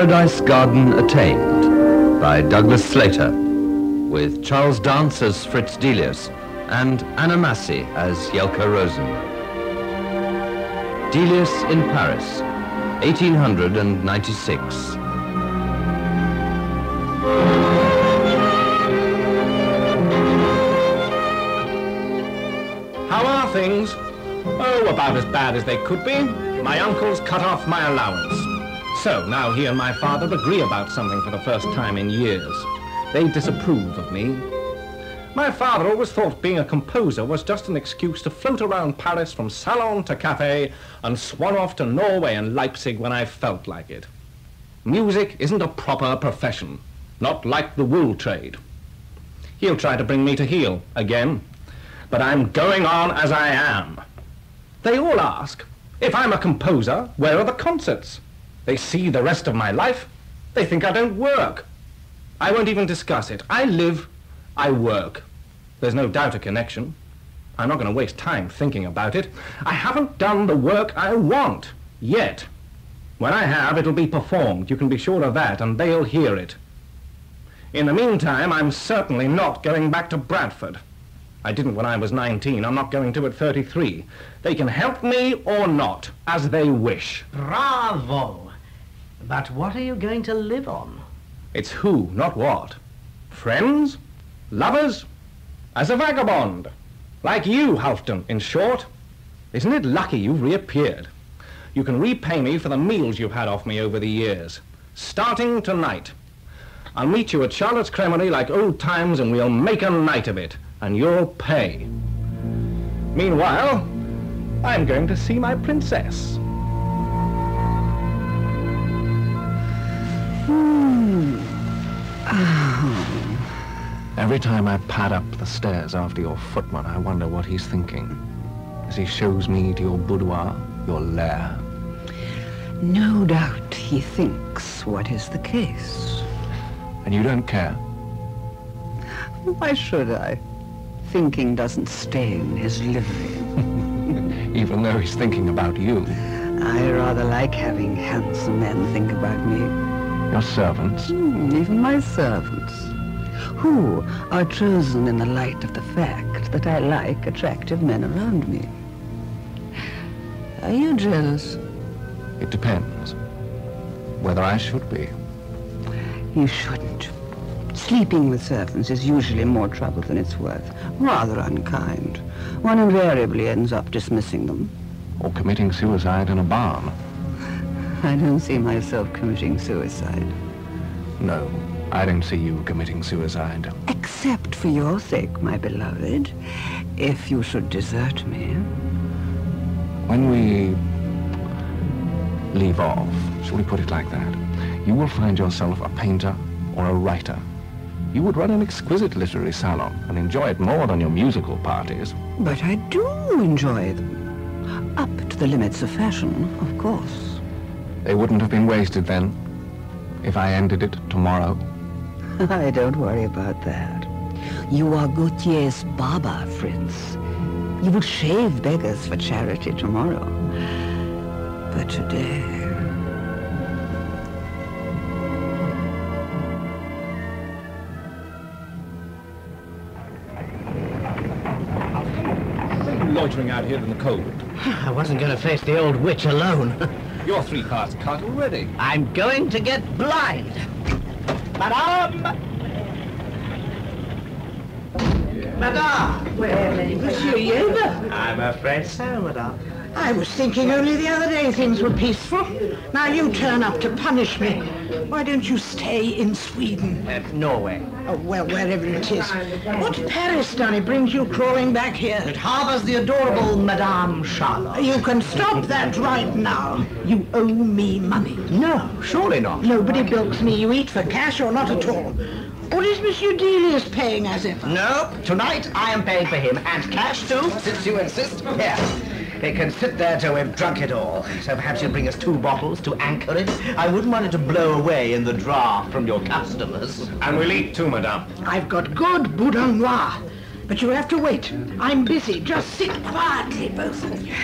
Paradise Garden Attained by Douglas Slater, with Charles Dance as Mrs Delius and Anna Massy as Jelka Rosen. Delius in Paris, 1896. How are things? Oh, about as bad as they could be. My uncle's cut off my allowance. So now he and my father agree about something for the first time in years. They disapprove of me. My father always thought being a composer was just an excuse to float around Paris from salon to cafe and swan off to Norway and Leipzig when I felt like it. Music isn't a proper profession, not like the wool trade. He'll try to bring me to heel again, but I'm going on as I am. They all ask, if I'm a composer, where are the concerts? They see the rest of my life. They think I don't work. I won't even discuss it. I live, I work. There's no doubt a connection. I'm not going to waste time thinking about it. I haven't done the work I want, yet. When I have, it'll be performed. You can be sure of that, and they'll hear it. In the meantime, I'm certainly not going back to Bradford. I didn't when I was 19. I'm not going to at 33. They can help me or not, as they wish. Bravo! But what are you going to live on? It's who, not what. Friends? Lovers? As a vagabond. Like you, Halfton, in short. Isn't it lucky you've reappeared? You can repay me for the meals you've had off me over the years. Starting tonight. I'll meet you at Charlotte's Creamery like old times and we'll make a night of it. And you'll pay. Meanwhile, I'm going to see my princess. Every time I pad up the stairs after your footman, I wonder what he's thinking. As he shows me to your boudoir, your lair. No doubt he thinks what is the case. And you don't care? Why should I? Thinking doesn't stain his livery. Even though he's thinking about you. I rather like having handsome men think about me. Your servants? Even my servants, who are chosen in the light of the fact that I like attractive men around me. Are you jealous? It depends. Whether I should be. You shouldn't. Sleeping with servants is usually more trouble than it's worth. Rather unkind. One invariably ends up dismissing them. Or committing suicide in a barn. I don't see myself committing suicide. No, I don't see you committing suicide. Except for your sake, my beloved, if you should desert me. When we leave off, shall we put it like that, you will find yourself a painter or a writer. You would run an exquisite literary salon and enjoy it more than your musical parties. But I do enjoy them. Up to the limits of fashion, of course. They wouldn't have been wasted then, if I ended it tomorrow. I don't worry about that. You are Gautier's barber, Fritz. You will shave beggars for charity tomorrow. But today... Loitering out here in the cold. I wasn't going to face the old witch alone. You're 3 parts cut already. I'm going to get blind. Madame! Madame! Well, Monsieur Yeager. I'm afraid so, madame. I was thinking only the other day things were peaceful. Now you turn up to punish me. Why don't you stay in Sweden? Norway. Oh, well, wherever it is. What's Paris done? It brings you crawling back here. It harbors the adorable Madame Charlotte. You can stop that right now. You owe me money. No, surely not. Nobody bilks me. You eat for cash or not at all. Or is Monsieur Delius paying as ever? No, tonight I am paying for him, and cash too, since you insist. Here. It can sit there till we've drunk it all. So perhaps you'll bring us 2 bottles to anchor it. I wouldn't want it to blow away in the draught from your customers. And we'll eat too, madame. I've got good boudin noir. But you have to wait. I'm busy. Just sit quietly, both of you.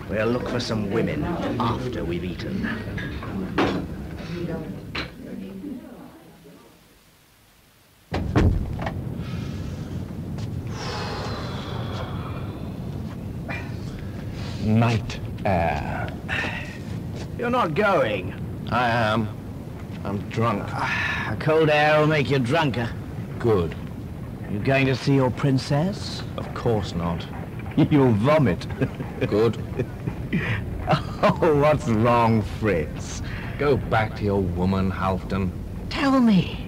We'll look for some women after we've eaten. night air. You're not going. I am. I'm drunk. A cold air will make you drunker. Good. You going to see your princess? Of course not. You'll vomit. Good. Oh, what's wrong, Fritz? Go back to your woman, Halfton. Tell me.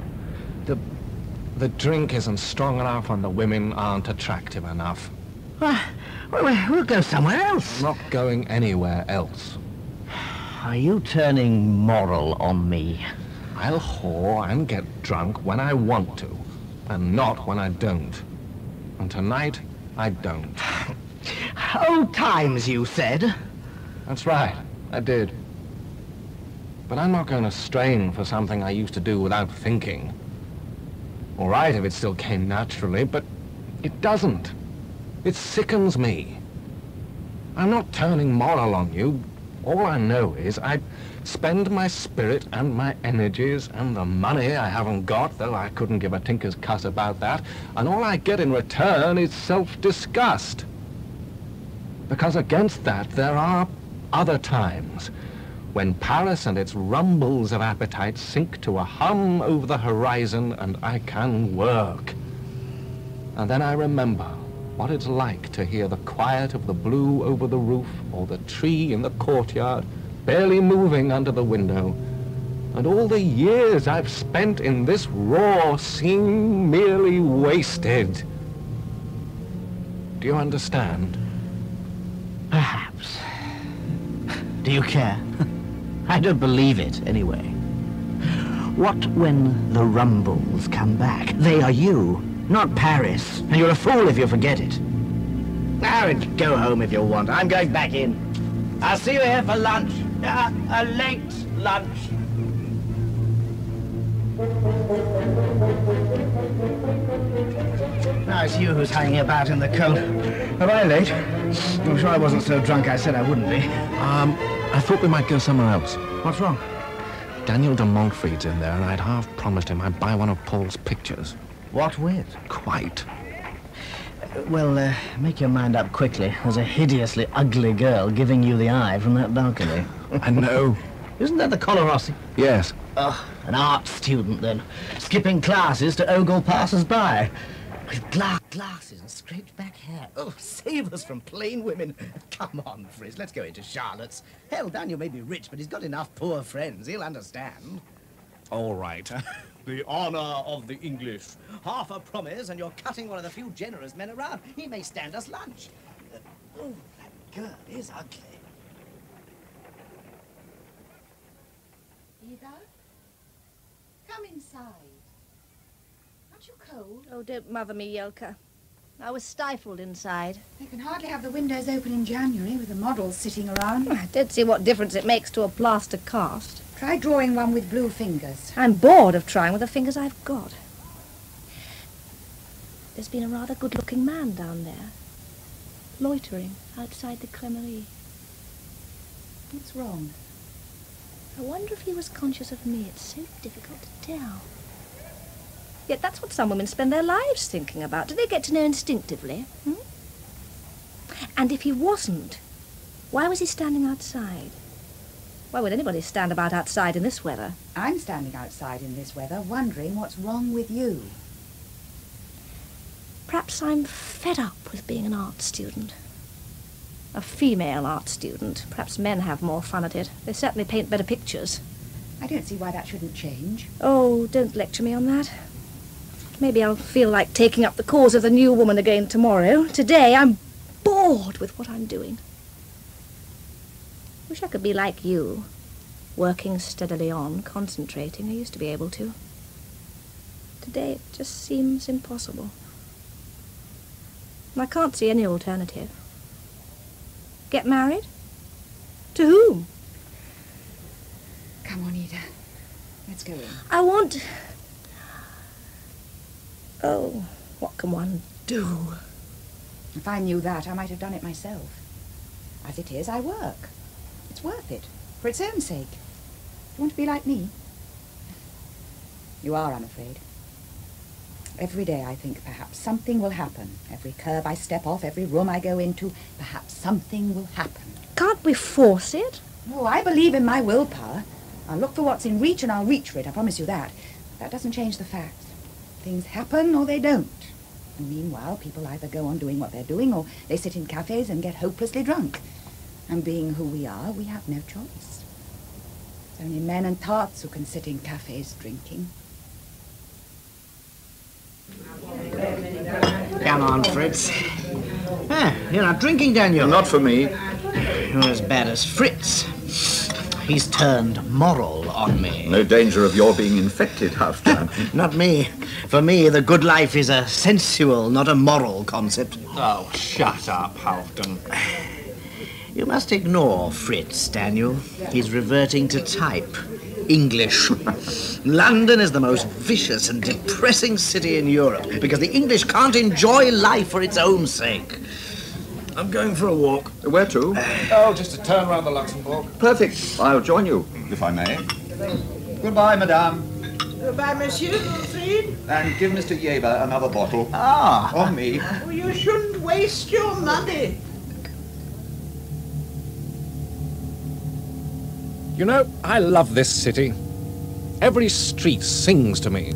The drink isn't strong enough and the women aren't attractive enough. We'll go somewhere else. I'm not going anywhere else. Are you turning moral on me? I'll whore and get drunk when I want to, and not when I don't. And tonight, I don't. Old times, you said. That's right, I did. But I'm not going to strain for something I used to do without thinking. All right if it still came naturally, but it doesn't. It sickens me. I'm not turning moral on you. All I know is I spend my spirit and my energies and the money I haven't got, though I couldn't give a tinker's cuss about that, and all I get in return is self-disgust. Because against that, there are other times when Paris and its rumbles of appetite sink to a hum over the horizon and I can work. And then I remember what it's like to hear the quiet of the blue over the roof or the tree in the courtyard barely moving under the window. And all the years I've spent in this roar seem merely wasted. Do you understand? Perhaps. Do you care? I don't believe it, anyway. What when the rumbles come back? They are you, not Paris. And you're a fool if you forget it. Now, go home if you want. I'm going back in. I'll see you here for lunch. A late lunch. Now it's you who's hanging about in the cold. Am I late? I'm sure I wasn't so drunk I said I wouldn't be. I thought we might go somewhere else. What's wrong? Daniel de Montfried's in there, and I'd half promised him I'd buy one of Paul's pictures. What with? Quite. Well, make your mind up quickly. There's a hideously ugly girl giving you the eye from that balcony. I know. Isn't that the Rossi? Yes. Oh, an art student, then. Skipping classes to ogle passers-by. With glasses and straight-back hair. Oh, save us from plain women. Come on, Frizz, let's go into Charlotte's. Hell, Daniel may be rich, but he's got enough poor friends. He'll understand. All right. The honor of the English. Half a promise, and you're cutting one of the few generous men around. He may stand us lunch. Oh, that girl is ugly. Ida? Come inside. Aren't you cold? Oh, don't mother me, Jelka. I was stifled inside. You can hardly have the windows open in January with the models sitting around. I don't see what difference it makes to a plaster cast. Try drawing one with blue fingers. I'm bored of trying with the fingers I've got. There's been a rather good-looking man down there, loitering outside the cremerie. What's wrong? I wonder if he was conscious of me. It's so difficult to tell. Yet that's what some women spend their lives thinking about. Do they get to know instinctively? And if he wasn't, why was he standing outside? Why would anybody stand about outside in this weather? I'm standing outside in this weather, wondering what's wrong with you. Perhaps I'm fed up with being an art student. A female art student. Perhaps men have more fun at it. They certainly paint better pictures. I don't see why that shouldn't change. Oh, don't lecture me on that. Maybe I'll feel like taking up the cause of the new woman again tomorrow. Today, I'm bored with what I'm doing. Wish I could be like you, working steadily on, concentrating. I used to be able to. Today, it just seems impossible. I can't see any alternative. Get married? To whom? Come on, Ida. Let's go in. I want... Oh, what can one do? If I knew that, I might have done it myself. As it is, I work. It's worth it, for its own sake. You want to be like me? You are, I'm afraid. Every day I think perhaps something will happen. Every curb I step off, every room I go into, perhaps something will happen. Can't we force it? Oh, I believe in my willpower. I'll look for what's in reach and I'll reach for it, I promise you that. That doesn't change the fact. Things happen or they don't. And meanwhile, people either go on doing what they're doing or they sit in cafes and get hopelessly drunk. And being who we are, we have no choice. It's only men and tarts who can sit in cafes drinking. Come on, Fritz. Ah, you're not drinking, Daniel. Not for me. You're as bad as Fritz. He's turned moral on me. No danger of your being infected, Halfdan. Not me. For me, the good life is a sensual, not a moral concept. Oh, shut up, Halfdan. You must ignore Fritz, Daniel. He's reverting to type. English. London is the most vicious and depressing city in Europe because the English can't enjoy life for its own sake. I'm going for a walk. Where to? Oh, just a turn round the Luxembourg. Perfect. I'll join you, if I may. Goodbye, madame. Goodbye, monsieur, Wilfried. And give Mr. Yeber another bottle. Ah. On me. Oh, you shouldn't waste your money. You know, I love this city. Every street sings to me.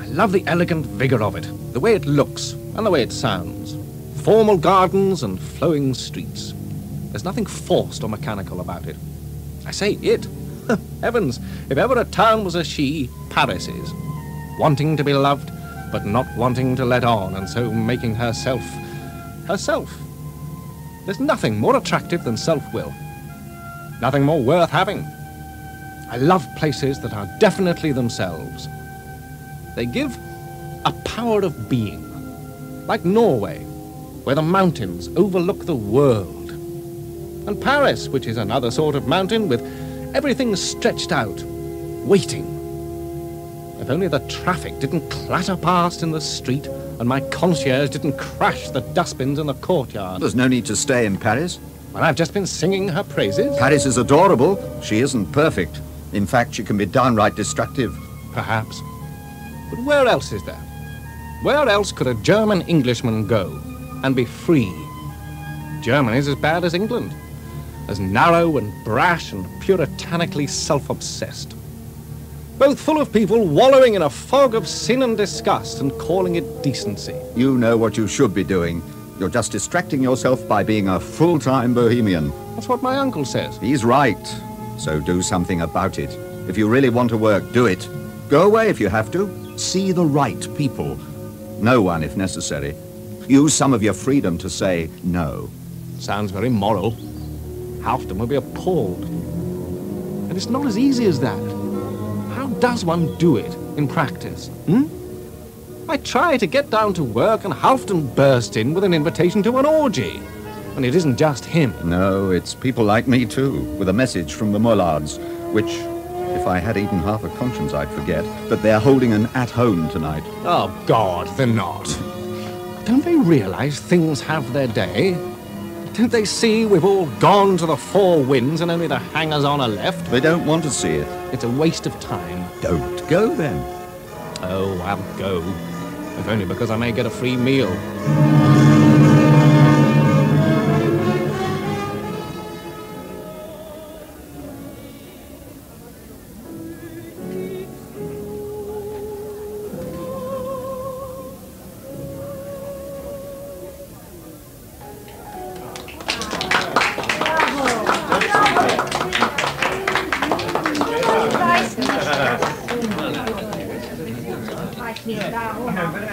I love the elegant vigor of it, the way it looks and the way it sounds. Formal gardens and flowing streets. There's nothing forced or mechanical about it. I say it. Heavens, if ever a town was a she, Paris is. Wanting to be loved, but not wanting to let on, and so making herself. There's nothing more attractive than self-will. Nothing more worth having. I love places that are definitely themselves. They give a power of being. Like Norway, where the mountains overlook the world. And Paris, which is another sort of mountain with everything stretched out, waiting. If only the traffic didn't clatter past in the street and my concierge didn't crash the dustbins in the courtyard. There's no need to stay in Paris. Well, I've just been singing her praises. Paris is adorable. She isn't perfect. In fact, she can be downright destructive. Perhaps. But where else is there? Where else could a German Englishman go and be free? Germany's as bad as England. As narrow and brash and puritanically self-obsessed. Both full of people wallowing in a fog of sin and disgust and calling it decency. You know what you should be doing. You're just distracting yourself by being a full-time bohemian. That's what my uncle says. He's right. So do something about it. If you really want to work, do it. Go away if you have to. See the right people. No one if necessary. Use some of your freedom to say no. Sounds very moral. Halfdan will be appalled. And it's not as easy as that. How does one do it in practice? I try to get down to work and Halfdan burst in with an invitation to an orgy. And it isn't just him. No, it's people like me too, with a message from the Mullards, which, if I had eaten half a conscience, I'd forget, that they're holding an at-home tonight. Oh, God, they're not. Don't they realize things have their day? Don't they see we've all gone to the four winds and only the hangers-on are left? They don't want to see it. It's a waste of time. Don't go then. Oh, I'll go. If only because I may get a free meal.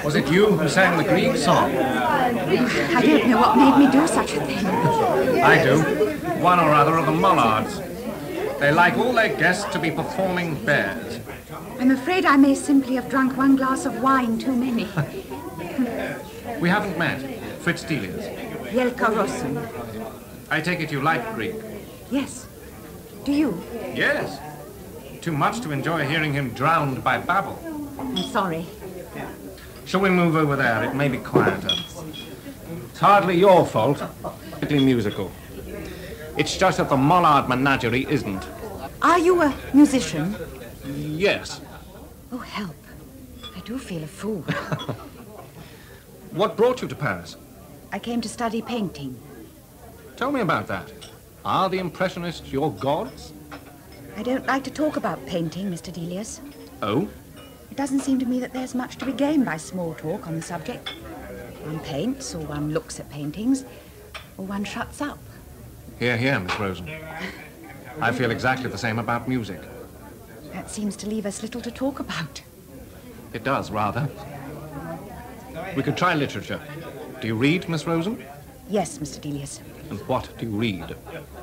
Was it you who sang the Grieg song? I don't know what made me do such a thing. I do. One or other of the Mullards. They like all their guests to be performing bears. I'm afraid I may simply have drunk one glass of wine too many. We haven't met. Fritz Delius. Jelka Rosen. I take it you like Grieg? Yes. Do you? Yes. Too much to enjoy hearing him drowned by babble. I'm sorry. Shall we move over there? It may be quieter. It's hardly your fault. It's musical. It's just that the Mullard menagerie isn't. Are you a musician? Yes. Oh, help. I do feel a fool. What brought you to Paris? I came to study painting. Tell me about that. Are the Impressionists your gods? I don't like to talk about painting, Mr. Delius. Oh? It doesn't seem to me that there's much to be gained by small talk on the subject. One paints, or one looks at paintings, or one shuts up. Hear, hear, Miss Rosen. I feel exactly the same about music. That seems to leave us little to talk about. It does, rather. We could try literature. Do you read, Miss Rosen? Yes, Mr. Delius. And what do you read?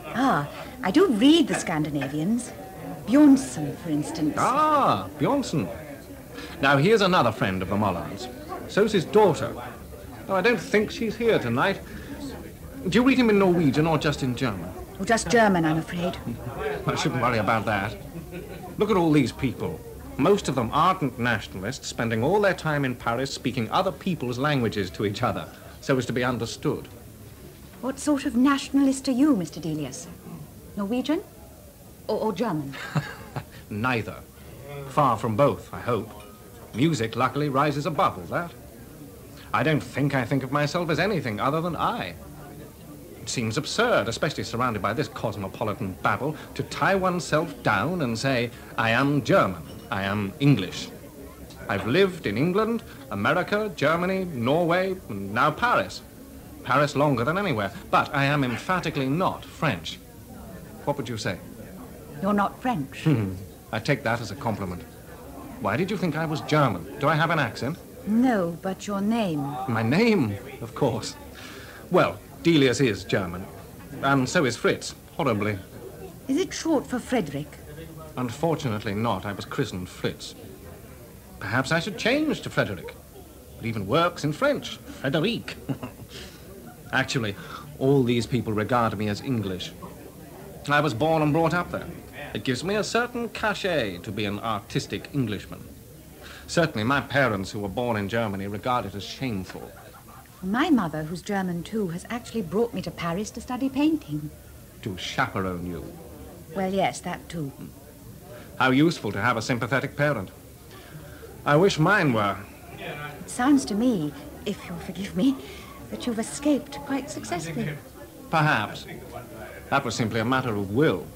Ah, I do read the Scandinavians. Bjornson, for instance. Ah, Bjornson. Now, here's another friend of the Mollards. So's his daughter. Oh, I don't think she's here tonight. Do you read him in Norwegian or just in German? Oh, just German, I'm afraid. I shouldn't worry about that. Look at all these people. Most of them ardent nationalists, spending all their time in Paris speaking other people's languages to each other, so as to be understood. What sort of nationalist are you, Mr. Delius? Norwegian? Or German? Neither. Far from both, I hope. Music, luckily, rises above all that. I don't think I think of myself as anything other than I. It seems absurd, especially surrounded by this cosmopolitan babble, to tie oneself down and say, I am German, I am English. I've lived in England, America, Germany, Norway, and now Paris. Paris longer than anywhere, but I am emphatically not French. What would you say? You're not French. I take that as a compliment. Why did you think I was German? Do I have an accent? No, but your name. My name, of course. Well, Delius is German, and so is Fritz, horribly. Is it short for Frederick? Unfortunately not. I was christened Fritz. Perhaps I should change to Frederick. It even works in French. Frédéric. Actually, all these people regard me as English. I was born and brought up there. It gives me a certain cachet to be an artistic Englishman. Certainly my parents, who were born in Germany, regard it as shameful. My mother, who's German too, has actually brought me to Paris to study painting. To chaperone you. Well, yes, that too. How useful to have a sympathetic parent. I wish mine were. It sounds to me, if you'll forgive me, that you've escaped quite successfully. Perhaps. That was simply a matter of will.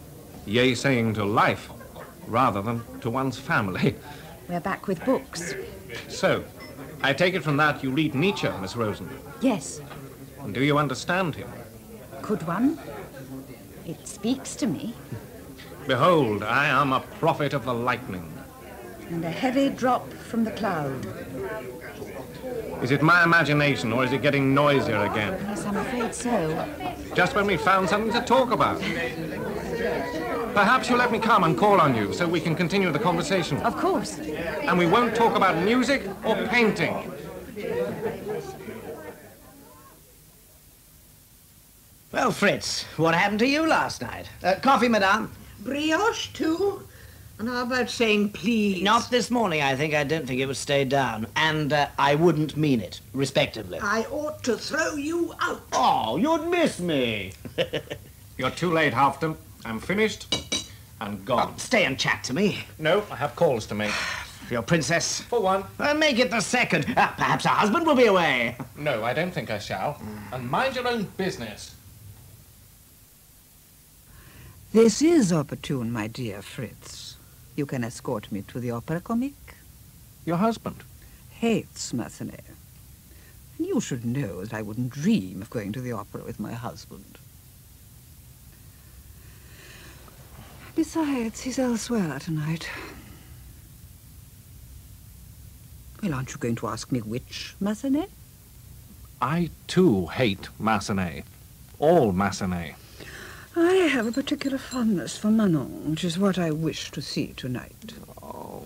Yea, saying to life, rather than to one's family. We're back with books. So, I take it from that you read Nietzsche, Miss Rosen. Yes. And do you understand him? Could one? It speaks to me. Behold, I am a prophet of the lightning. And a heavy drop from the cloud. Is it my imagination, or is it getting noisier again? Yes, I'm afraid so. Just when we found something to talk about. Perhaps you'll let me come and call on you so we can continue the conversation. Of course. And we won't talk about music or painting. Well, Fritz, what happened to you last night? Coffee, madame? Brioche, too? And how about saying please? Not this morning, I think. I don't think it was stayed down. And I wouldn't mean it, respectively. I ought to throw you out. Oh, you'd miss me. You're too late, Halfton. I'm finished and gone. Oh, stay and chat to me. No, I have calls to make. Your princess? For one. Make it the second. Perhaps her husband will be away. No, I don't think I shall. And mind your own business. This is opportune, my dear Fritz. You can escort me to the opera comique. Your husband? Hates Massy. And you should know that I wouldn't dream of going to the opera with my husband. Besides, he's elsewhere tonight. Well, aren't you going to ask me which Massy? I, too, hate Massenet. All Massenet. I have a particular fondness for Manon, which is what I wish to see tonight. Oh.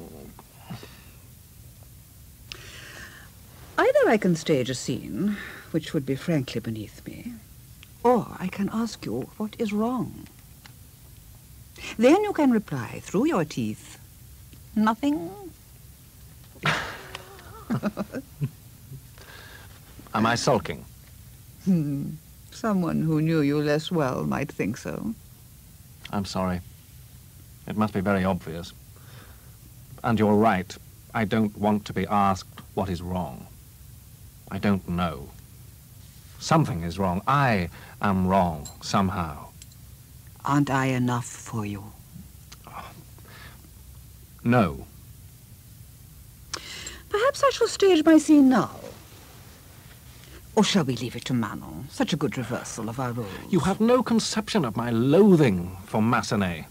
Either I can stage a scene, which would be frankly beneath me, or I can ask you what is wrong. Then you can reply through your teeth, nothing. Am I sulking? Someone who knew you less well might think so. I'm sorry. It must be very obvious. And you're right. I don't want to be asked what is wrong. I don't know. Something is wrong. I am wrong, somehow. Aren't I enough for you? No. Perhaps I shall stage my scene now. Or shall we leave it to Manon? Such a good reversal of our roles. You have no conception of my loathing for Massenet.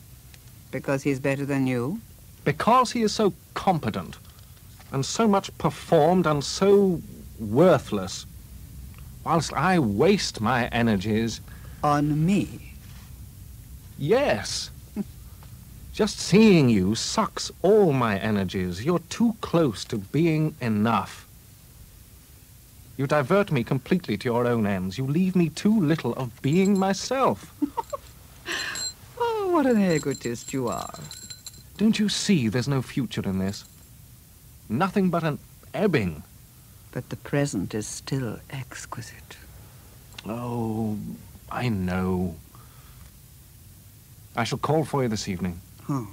Because he's better than you? Because he is so competent, and so much performed, and so worthless, whilst I waste my energies... On me? Yes. Just seeing you sucks all my energies. You're too close to being enough. You divert me completely to your own ends. You leave me too little of being myself. Oh, what an egotist you are. Don't you see there's no future in this? Nothing but an ebbing. But the present is still exquisite. Oh, I know. I shall call for you this evening. Oh,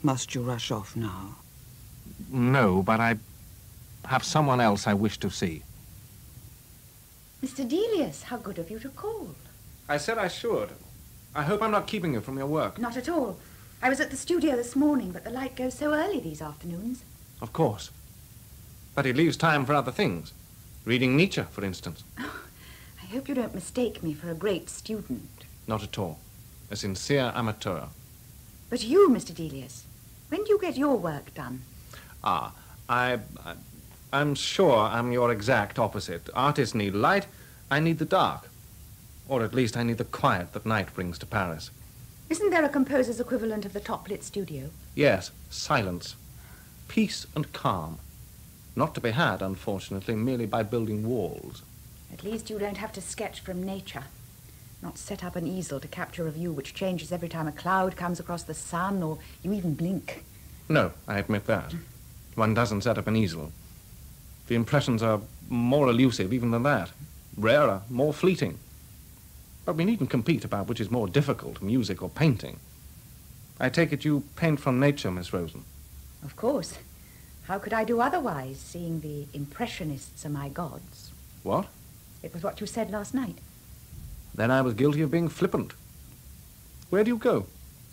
must you rush off now? No, but I have someone else I wish to see. Mr. Delius, how good of you to call. I said I should. I hope I'm not keeping you from your work. Not at all. I was at the studio this morning, but the light goes so early these afternoons. Of course. But it leaves time for other things. Reading Nietzsche, for instance. Oh, I hope you don't mistake me for a great student. Not at all. A sincere amateur. But you, Mr. Delius, when do you get your work done? I'm sure I'm your exact opposite. Artists need light, I need the dark. Or at least I need the quiet that night brings to Paris. Isn't there a composer's equivalent of the top-lit studio? Yes, silence. Peace and calm. Not to be had, unfortunately, merely by building walls. At least you don't have to sketch from nature. Not set up an easel to capture a view which changes every time a cloud comes across the sun or you even blink. No, I admit that. One doesn't set up an easel. The impressions are more elusive even than that. Rarer, more fleeting. But we needn't compete about which is more difficult, music or painting. I take it you paint from nature, Miss Rosen. Of course. How could I do otherwise, seeing the Impressionists are my gods? What? It was what you said last night. Then I was guilty of being flippant. Where do you go?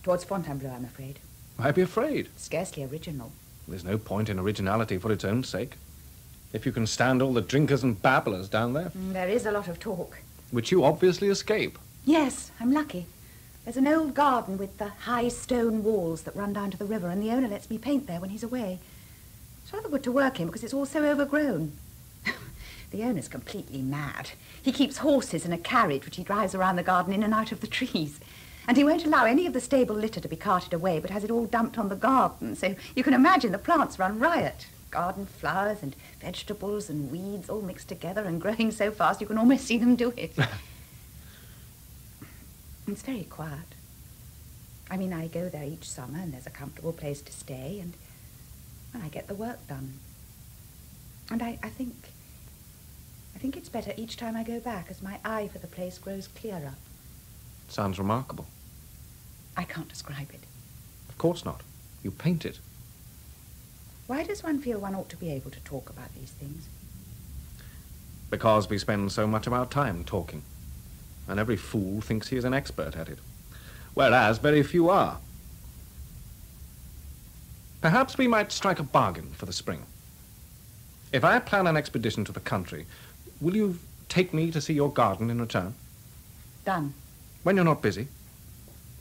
Towards Fontainebleau, I'm afraid. Why be afraid? Scarcely original. There's no point in originality for its own sake. If you can stand all the drinkers and babblers down there. There is a lot of talk. Which you obviously escape. Yes, I'm lucky. There's an old garden with the high stone walls that run down to the river, and the owner lets me paint there when he's away. It's rather good to work in because it's all so overgrown. The owner's completely mad. He keeps horses in a carriage which he drives around the garden in and out of the trees. And he won't allow any of the stable litter to be carted away, but has it all dumped on the garden. So you can imagine the plants run riot. Garden flowers and vegetables and weeds all mixed together and growing so fast you can almost see them do it. It's very quiet. I mean, I go there each summer and there's a comfortable place to stay and I get the work done. And I think it's better each time I go back as my eye for the place grows clearer. Sounds remarkable. I can't describe it. Of course not. You paint it. Why does one feel one ought to be able to talk about these things? Because we spend so much of our time talking. And every fool thinks he is an expert at it. Whereas very few are. Perhaps we might strike a bargain for the spring. If I plan an expedition to the country, will you take me to see your garden in return? Done. When you're not busy,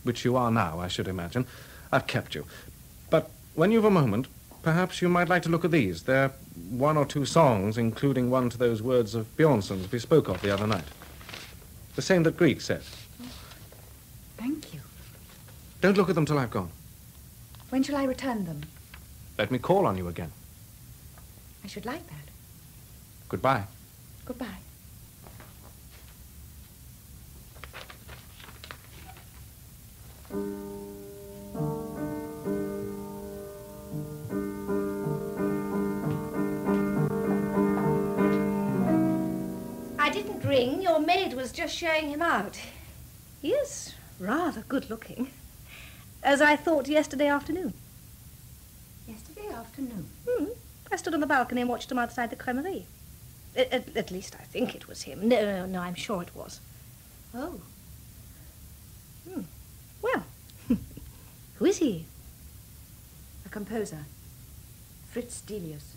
which you are now, I should imagine, I've kept you. But when you've a moment, perhaps you might like to look at these. They're 1 or 2 songs, including one to those words of Bjornson's we spoke of the other night. The same that Grieg said. Thank you. Don't look at them till I've gone. When shall I return them? Let me call on you again. I should like that. Goodbye. Goodbye. I didn't ring. Your maid was just showing him out. He is rather good-looking. As I thought yesterday afternoon. Yesterday afternoon? I stood on the balcony and watched him outside the cremerie. At least I think it was him. No, I'm sure it was. Oh. Well, who is he? A composer, Mrs Delius.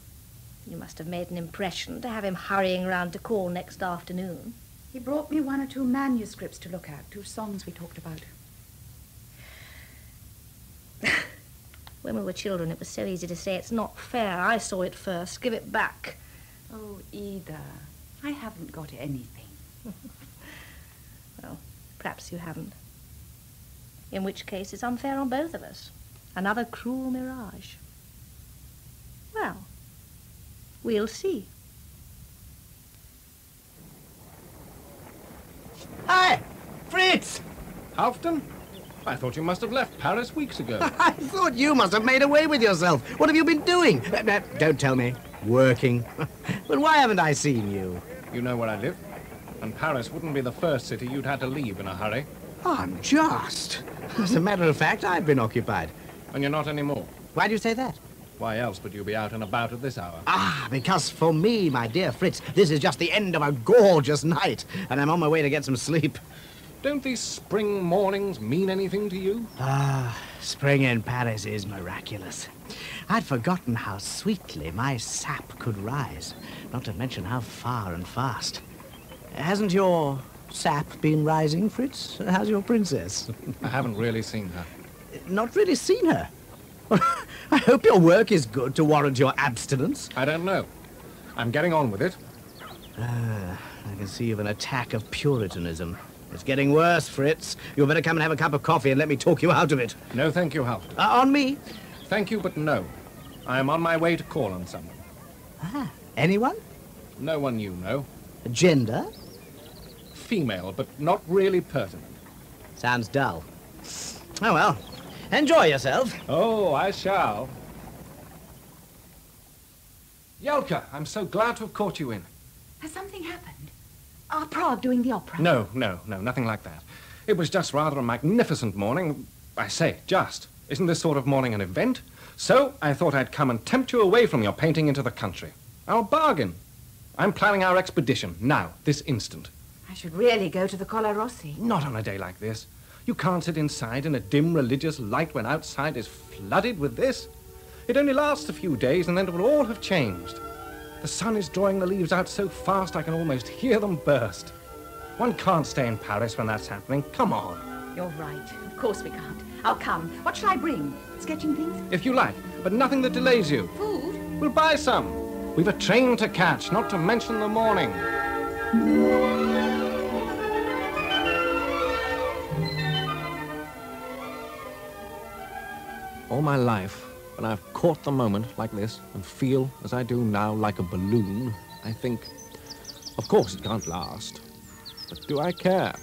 You must have made an impression to have him hurrying round to call next afternoon. He brought me 1 or 2 manuscripts to look at, 2 songs we talked about. When we were children, it was so easy to say, it's not fair. I saw it first. Give it back. Oh, Ida, I haven't got anything. Well, perhaps you haven't. In which case, it's unfair on both of us. Another cruel mirage. Well, we'll see. Hi, Fritz! Halfton? I thought you must have left Paris weeks ago. I thought you must have made away with yourself. What have you been doing? Don't tell me. Working. But why haven't I seen you? You know where I live, and Paris wouldn't be the first city you'd had to leave in a hurry. Unjust. As a matter of fact, I've been occupied. And you're not anymore. Why do you say that? Why else would you be out and about at this hour? Because for me, my dear Fritz, this is just the end of a gorgeous night, and I'm on my way to get some sleep. Don't these spring mornings mean anything to you? Spring in Paris is miraculous. I'd forgotten how sweetly my sap could rise, not to mention how far and fast. Hasn't your sap been rising, Fritz? How's your princess? I haven't really seen her. Not really seen her? I hope your work is good to warrant your abstinence. I don't know. I'm getting on with it. I can see you've an attack of Puritanism. It's getting worse, Fritz. You'd better come and have a cup of coffee and let me talk you out of it. No, thank you, Halfton. On me? Thank you, but no. I am on my way to call on someone. Anyone? No one you know. Gender? Female, but not really pertinent. Sounds dull. Oh, well. Enjoy yourself. Oh, I shall. Jelka, I'm so glad to have caught you in. Has something happened? Are Prague doing the opera? No, nothing like that. It was just rather a magnificent morning. I say, just. Isn't this sort of morning an event? So I thought I'd come and tempt you away from your painting into the country. Our bargain. I'm planning our expedition, now, this instant. I should really go to the Colla Rossi. Not on a day like this. You can't sit inside in a dim religious light when outside is flooded with this. It only lasts a few days and then it will all have changed. The sun is drawing the leaves out so fast I can almost hear them burst. One can't stay in Paris when that's happening. Come on. You're right. Of course we can't. I'll come. What shall I bring? Sketching things? If you like, but nothing that delays you. Food? We'll buy some. We've a train to catch, not to mention the morning. All my life, when I've caught the moment like this and feel, as I do now, like a balloon, I think, of course it can't last. But do I care?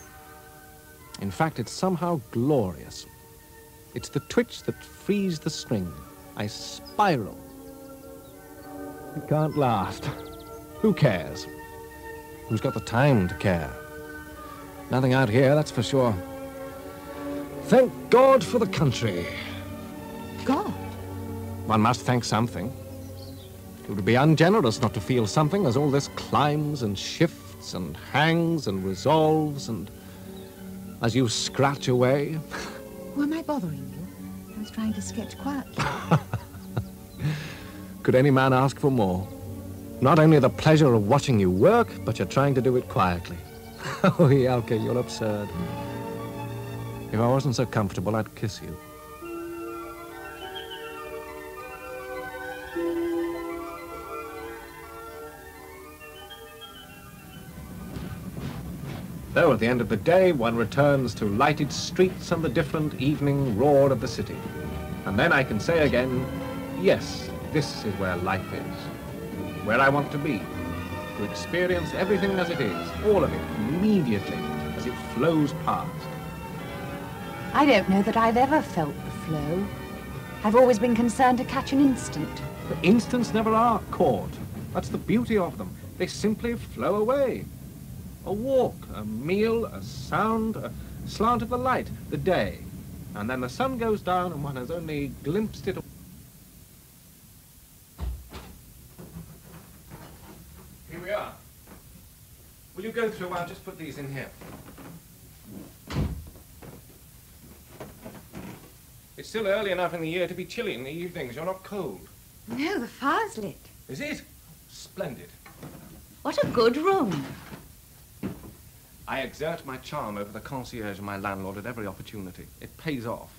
In fact, it's somehow glorious. It's the twitch that frees the string. I spiral. It can't last. Who cares? Who's got the time to care? Nothing out here, that's for sure. Thank God for the country. God? One must thank something. It would be ungenerous not to feel something as all this climbs and shifts and hangs and resolves and as you scratch away. Why am I bothering you? I was trying to sketch quietly. Could any man ask for more? Not only the pleasure of watching you work, but you're trying to do it quietly. Oh, Jelka, you're absurd. If I wasn't so comfortable, I'd kiss you. Though at the end of the day, one returns to lighted streets and the different evening roar of the city. And then I can say again, yes, this is where life is. Where I want to be. To experience everything as it is, all of it, immediately, as it flows past. I don't know that I've ever felt the flow. I've always been concerned to catch an instant. The instants never are caught. That's the beauty of them. They simply flow away. A walk, a meal, a sound, a slant of the light, the day. And then the sun goes down and one has only glimpsed it. You go through, I'll just put these in here. It's still early enough in the year to be chilly in the evenings. You're not cold. No, the fire's lit. Is it? Splendid. What a good room. I exert my charm over the concierge and my landlord at every opportunity. It pays off.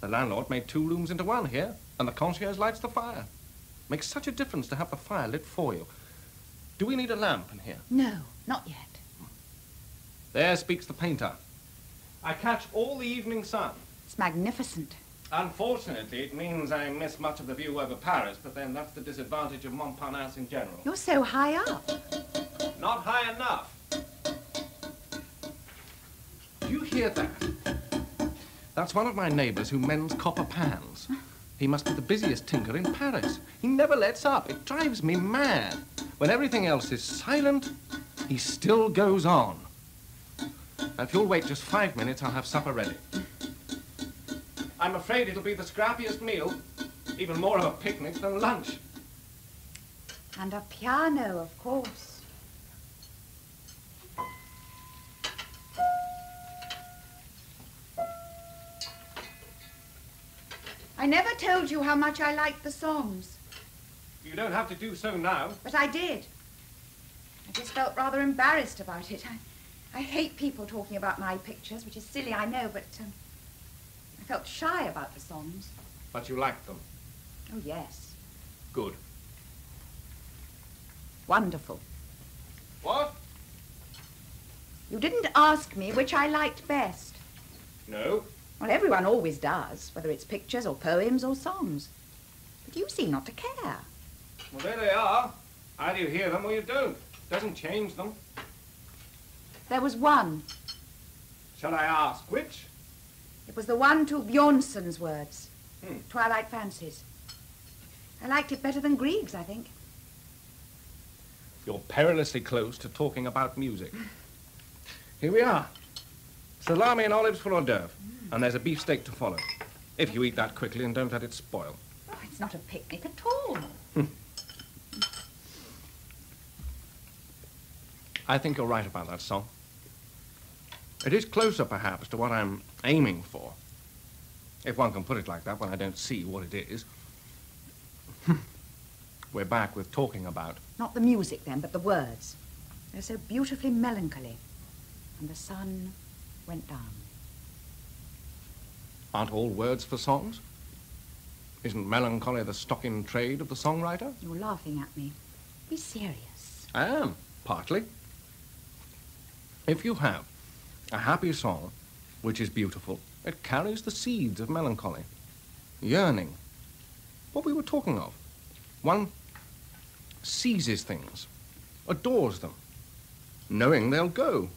The landlord made 2 rooms into 1 here, and the concierge lights the fire. Makes such a difference to have the fire lit for you. Do we need a lamp in here? No, not yet. There speaks the painter. I catch all the evening sun. It's magnificent. Unfortunately, it means I miss much of the view over Paris, but then that's the disadvantage of Montparnasse in general. You're so high up. Not high enough. Do you hear that? That's one of my neighbors who mends copper pans. He must be the busiest tinker in Paris. He never lets up. It drives me mad. When everything else is silent, he still goes on. Now, if you'll wait just 5 minutes, I'll have supper ready. I'm afraid it'll be the scrappiest meal, even more of a picnic than lunch. And a piano, of course. I never told you how much I liked the songs. You don't have to do so now. But I did. I just felt rather embarrassed about it. I hate people talking about my pictures, which is silly, I know, but I felt shy about the songs. But you liked them? Oh, yes. Good. Wonderful. What? You didn't ask me which I liked best. No. Well, everyone always does, whether it's pictures or poems or songs. But you seem not to care. Well, there they are. Either you hear them or you don't. Doesn't change them. There was one. Shall I ask which? It was the one to Bjornson's words. Twilight Fancies. I liked it better than Grieg's, I think. You're perilously close to talking about music. Here we are. Salami and olives for hors d'oeuvre. And there's a beefsteak to follow. If you eat that quickly and don't let it spoil. Oh, it's not a picnic at all. I think you're right about that song. It is closer, perhaps, to what I'm aiming for. If one can put it like that when I don't see what it is. We're back with talking about. Not the music, then, but the words. They're so beautifully melancholy. And the sun went down. Aren't all words for songs? Isn't melancholy the stock-in-trade of the songwriter? You're laughing at me. Be serious. I am, partly. If you have a happy song, which is beautiful, it carries the seeds of melancholy, yearning, what we were talking of. One seizes things, adores them, knowing they'll go.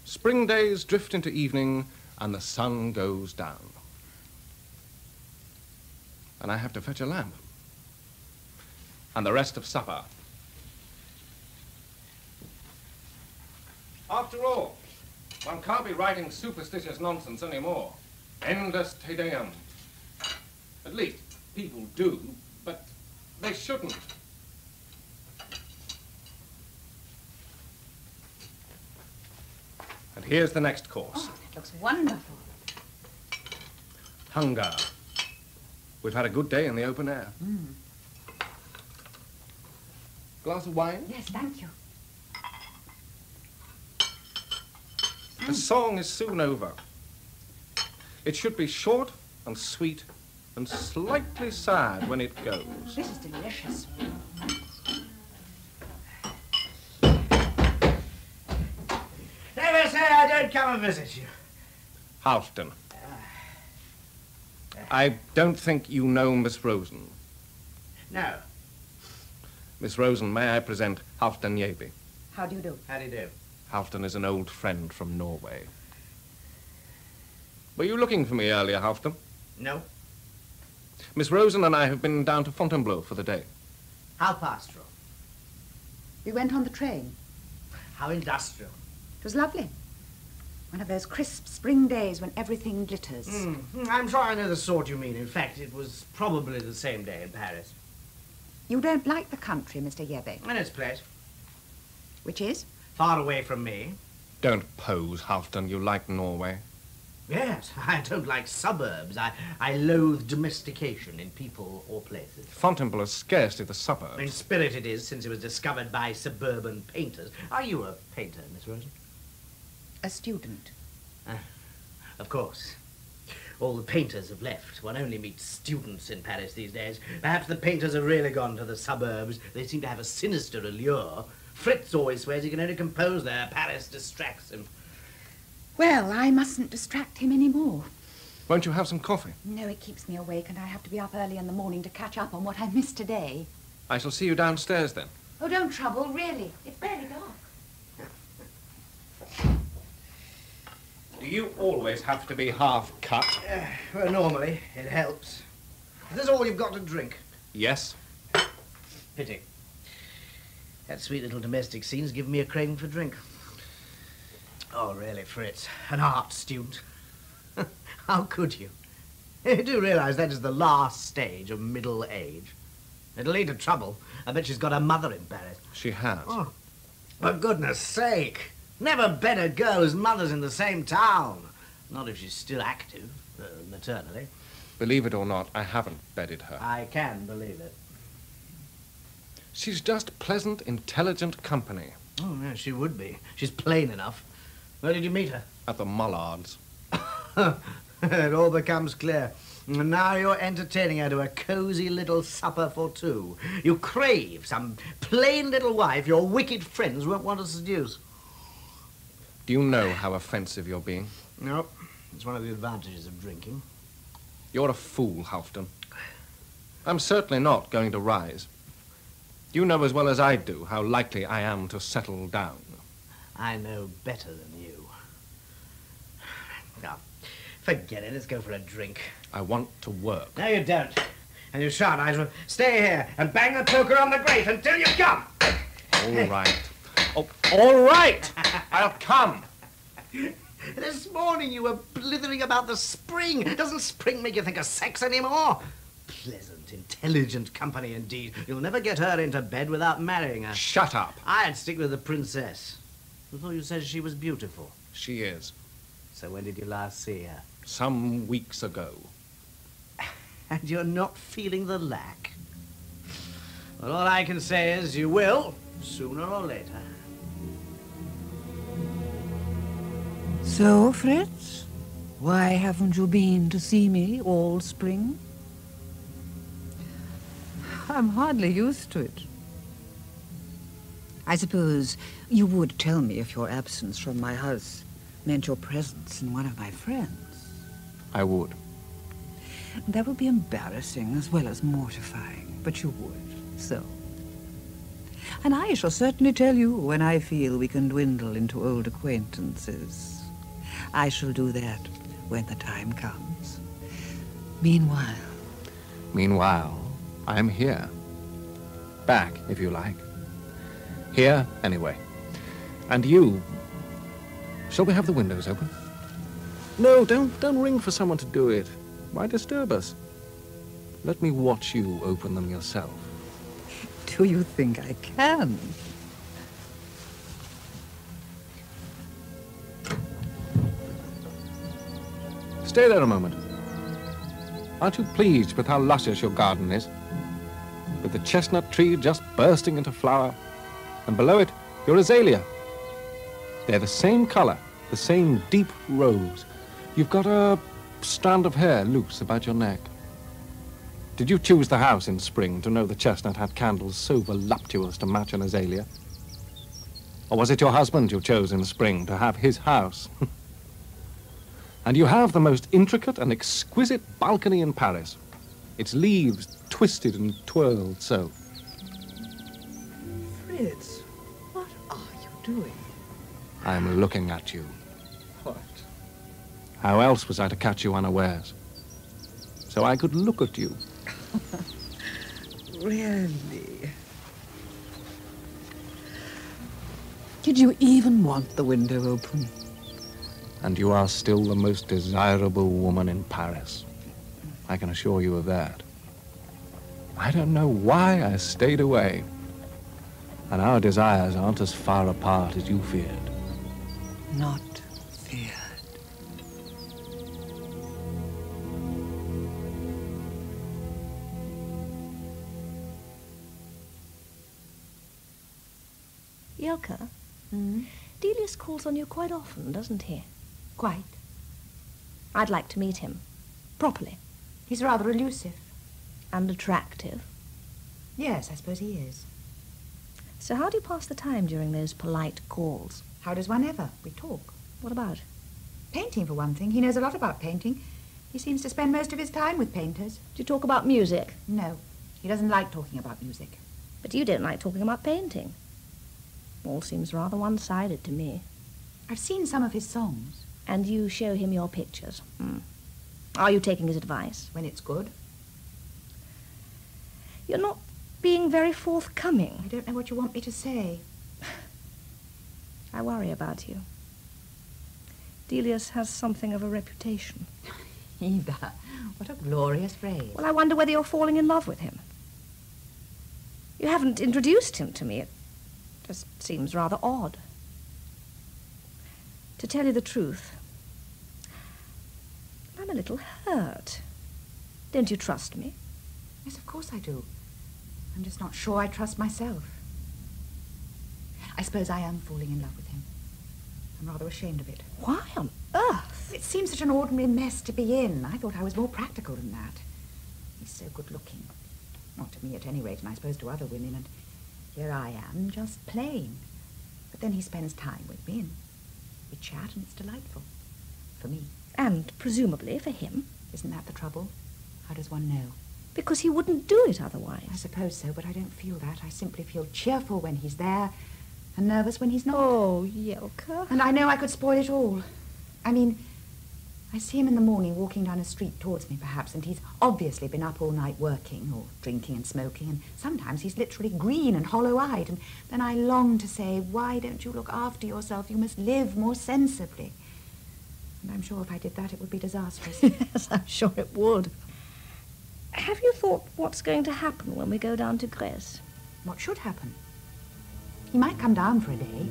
Spring days drift into evening, and the sun goes down. And I have to fetch a lamp. And the rest of supper. After all, one can't be writing superstitious nonsense anymore. Endless Te Deum. At least, people do, but they shouldn't. And here's the next course. Oh, that looks wonderful. Hunger. We've had a good day in the open air. Glass of wine? Yes, thank you. The song is soon over. It should be short and sweet and slightly sad when it goes. This is delicious. Never say I don't come and visit you. Halfton. I don't think you know Miss Rosen. No. Miss Rosen, may I present Halfton Yeby? How do you do? How do you do? Halfton is an old friend from Norway. Were you looking for me earlier, Halfton? No. Miss Rosen and I have been down to Fontainebleau for the day. How pastoral. We went on the train. How industrial. It was lovely. One of those crisp spring days when everything glitters. I'm sure I know the sort you mean. In fact, it was probably the same day in Paris. You don't like the country, Mr. Yebe? In its place. Which is? far away from me. Don't pose, Halfdan. You like Norway. Yes, I don't like suburbs. I loathe domestication in people or places. Fontainebleau is scarcely the suburb. In spirit it is, since it was discovered by suburban painters. Are you a painter, Miss Rosen? A student. Of course. All the painters have left. One only meets students in Paris these days. Perhaps the painters have really gone to the suburbs. They seem to have a sinister allure. Fritz always swears he can only compose there. Paris distracts him. Well, I mustn't distract him anymore. Won't you have some coffee? No, it keeps me awake, and I have to be up early in the morning to catch up on what I missed today. I shall see you downstairs then. Oh, don't trouble, really. It's barely dark. Do you always have to be half cut? Well, normally, it helps. Is this all you've got to drink? Yes. Pity. That sweet little domestic scene's given me a craving for drink. Oh, really, Fritz, an art student. How could you? You do realize that is the last stage of middle age. It'll lead to trouble. I bet she's got a mother in Paris. She has. Oh, for goodness sake. Never bet a girl whose mother's in the same town. Not if she's still active, maternally. Believe it or not, I haven't bedded her. I can believe it. She's just pleasant, intelligent company. Oh, no, she would be. She's plain enough. Where did you meet her? At the Mullards. It all becomes clear. And now you're entertaining her to a cosy little supper for two. You crave some plain little wife your wicked friends won't want to seduce. Do you know how offensive you're being? No, it's one of the advantages of drinking. You're a fool, Halfdan. I'm certainly not going to rise. You know as well as I do how likely I am to settle down. I know better than you. Now, forget it. Let's go for a drink. I want to work. No, you don't. And you shan't. I shall stay here and bang the poker on the grate until you come. All right. Oh, all right! I'll come. This morning you were blithering about the spring. Doesn't spring make you think of sex anymore? Pleasant, intelligent company indeed. You'll never get her into bed without marrying her. Shut up. I'd stick with the princess. I thought you said she was beautiful. She is. So when did you last see her? Some weeks ago. And you're not feeling the lack? Well, all I can say is you will, sooner or later. So, Fritz, why haven't you been to see me all spring? I'm hardly used to it. I suppose you would tell me if your absence from my house meant your presence in one of my friends. I would. That would be embarrassing as well as mortifying, but you would, so. And I shall certainly tell you when I feel we can dwindle into old acquaintances. I shall do that when the time comes. Meanwhile, I'm here. Back, if you like. Here, anyway. And you... Shall we have the windows open? No, don't ring for someone to do it. Why disturb us? Let me watch you open them yourself. do you think I can? Stay there a moment. Aren't you pleased with how luscious your garden is? With the chestnut tree just bursting into flower, and below it, your azalea. They're the same color, the same deep rose. You've got a strand of hair loose about your neck. Did you choose the house in spring to know the chestnut had candles so voluptuous to match an azalea? Or was it your husband you chose in spring to have his house? And you have the most intricate and exquisite balcony in Paris. Its leaves twisted and twirled so. Fritz, what are you doing? I'm looking at you. What? How else was I to catch you unawares? So I could look at you. Really? Did you even want the window open? And you are still the most desirable woman in Paris. I can assure you of that. I don't know why I stayed away. And our desires aren't as far apart as you feared. Not feared. Jelka, Delius calls on you quite often, doesn't he? Quite. I'd like to meet him. Properly. He's rather elusive. And attractive. Yes, I suppose he is. So how do you pass the time during those polite calls? How does one ever? We talk. What about? Painting, for one thing. He knows a lot about painting. He seems to spend most of his time with painters. Do you talk about music? No. He doesn't like talking about music. But you don't like talking about painting. All seems rather one-sided to me. I've seen some of his songs. And you show him your pictures? Are you taking his advice? When it's good. You're not being very forthcoming. I don't know what you want me to say. I worry about you. Delius has something of a reputation. Ida, what a glorious phrase. Well, I wonder whether you're falling in love with him. You haven't introduced him to me. It just seems rather odd. To tell you the truth, I'm a little hurt. Don't you trust me? Yes, of course I do. I'm just not sure I trust myself. I suppose I am falling in love with him. I'm rather ashamed of it. Why on earth? It seems such an ordinary mess to be in. I thought I was more practical than that. He's so good-looking. Not to me, at any rate, and I suppose to other women. And here I am, just plain. But then he spends time with me, and we chat, and it's delightful. For me. And presumably for him. Isn't that the trouble? How does one know? Because he wouldn't do it otherwise. I suppose so, but I don't feel that. I simply feel cheerful when he's there and nervous when he's not. Oh, Jelka. And I know I could spoil it all. I mean, I see him in the morning walking down a street towards me, perhaps, and he's obviously been up all night working or drinking and smoking, and sometimes he's literally green and hollow-eyed, and then I long to say, why don't you look after yourself? You must live more sensibly. And I'm sure if I did that, it would be disastrous. Yes, I'm sure it would. Have you thought what's going to happen when we go down to Grez? What should happen? He might come down for a day.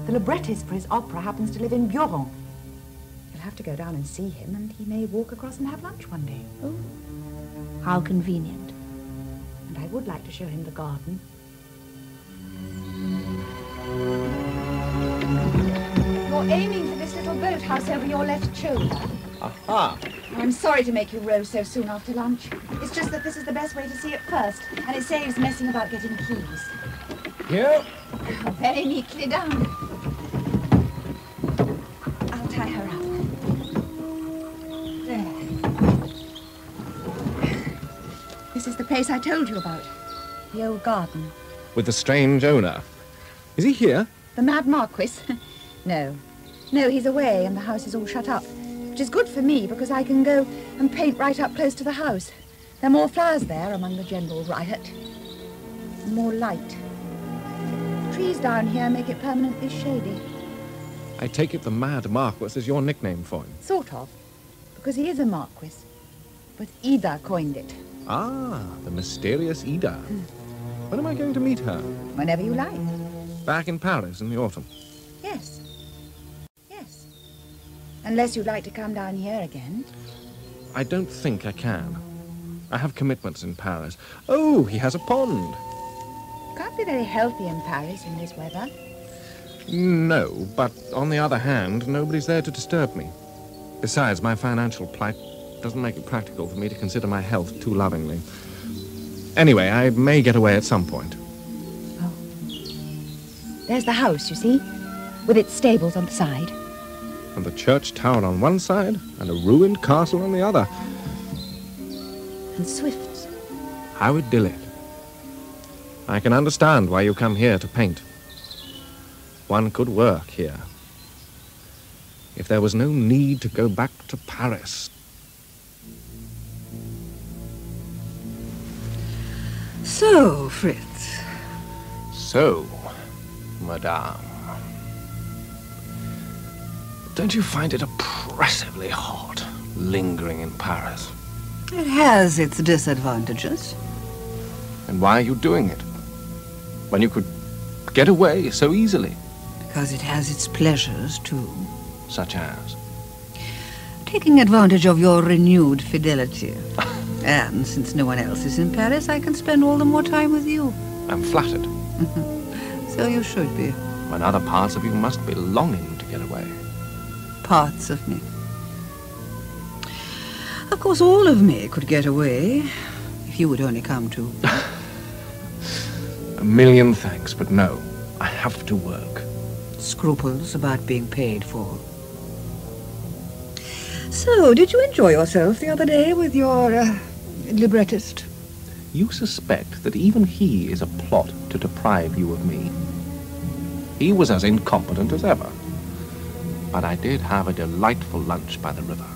The librettist for his opera happens to live in Buron. You'll have to go down and see him, and he may walk across and have lunch one day. Oh, how convenient. And I would like to show him the garden. You're aiming for this little boathouse over your left shoulder. Aha! I'm sorry to make you row so soon after lunch. It's just that this is the best way to see it first, and it saves messing about getting keys. Here. Very neatly done. I'll tie her up. There. This is the place I told you about. The old garden. With the strange owner. Is he here? The Mad Marquis? No. No, he's away, and the house is all shut up. Which is good for me, because I can go and paint right up close to the house. There are more flowers there among the general riot. And more light. The trees down here make it permanently shady. I take it the Mad Marquis is your nickname for him. Sort of. Because he is a marquis. But Ida coined it. Ah, the mysterious Ida. When am I going to meet her? Whenever you like. Back in Paris in the autumn. Yes. Yes. Unless you'd like to come down here again. I don't think I can. I have commitments in Paris. Oh, he has a pond. Can't be very healthy in Paris in this weather. No, but on the other hand, nobody's there to disturb me. Besides, my financial plight doesn't make it practical for me to consider my health too lovingly. Anyway, I may get away at some point. Oh. There's the house, you see, with its stables on the side. And the church tower on one side, and a ruined castle on the other. And swifts. How idyllic. I can understand why you come here to paint. One could work here. If there was no need to go back to Paris. So, Fritz. So, madame. Don't you find it oppressively hot, lingering in Paris? It has its disadvantages. And why are you doing it? When you could get away so easily. Because it has its pleasures, too. Such as? Taking advantage of your renewed fidelity. And since no one else is in Paris, I can spend all the more time with you. I'm flattered. So you should be. When other parts of you must be longing to get away. Parts of me. Of course, all of me could get away, if you would only come to. A million thanks, but no. I have to work. Scruples about being paid for. So, did you enjoy yourself the other day with your librettist? You suspect that even he is a plot to deprive you of me. He was as incompetent as ever. But I did have a delightful lunch by the river.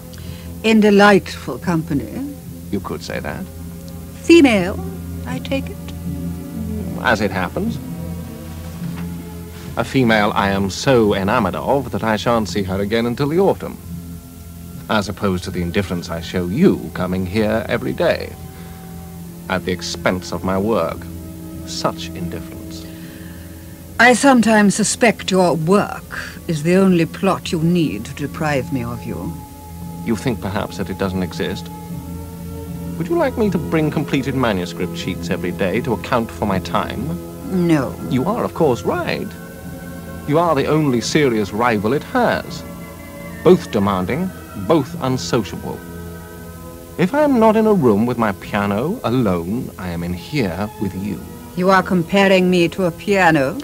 In delightful company. You could say that. Female, I take it. As it happens. A female I am so enamored of that I shan't see her again until the autumn. As opposed to the indifference I show you coming here every day. At the expense of my work. Such indifference. I sometimes suspect your work is the only plot you need to deprive me of you. You think perhaps that it doesn't exist? Would you like me to bring completed manuscript sheets every day to account for my time? No. You are, of course, right. You are the only serious rival it has. Both demanding, both unsociable. If I am not in a room with my piano alone, I am in here with you. You are comparing me to a piano?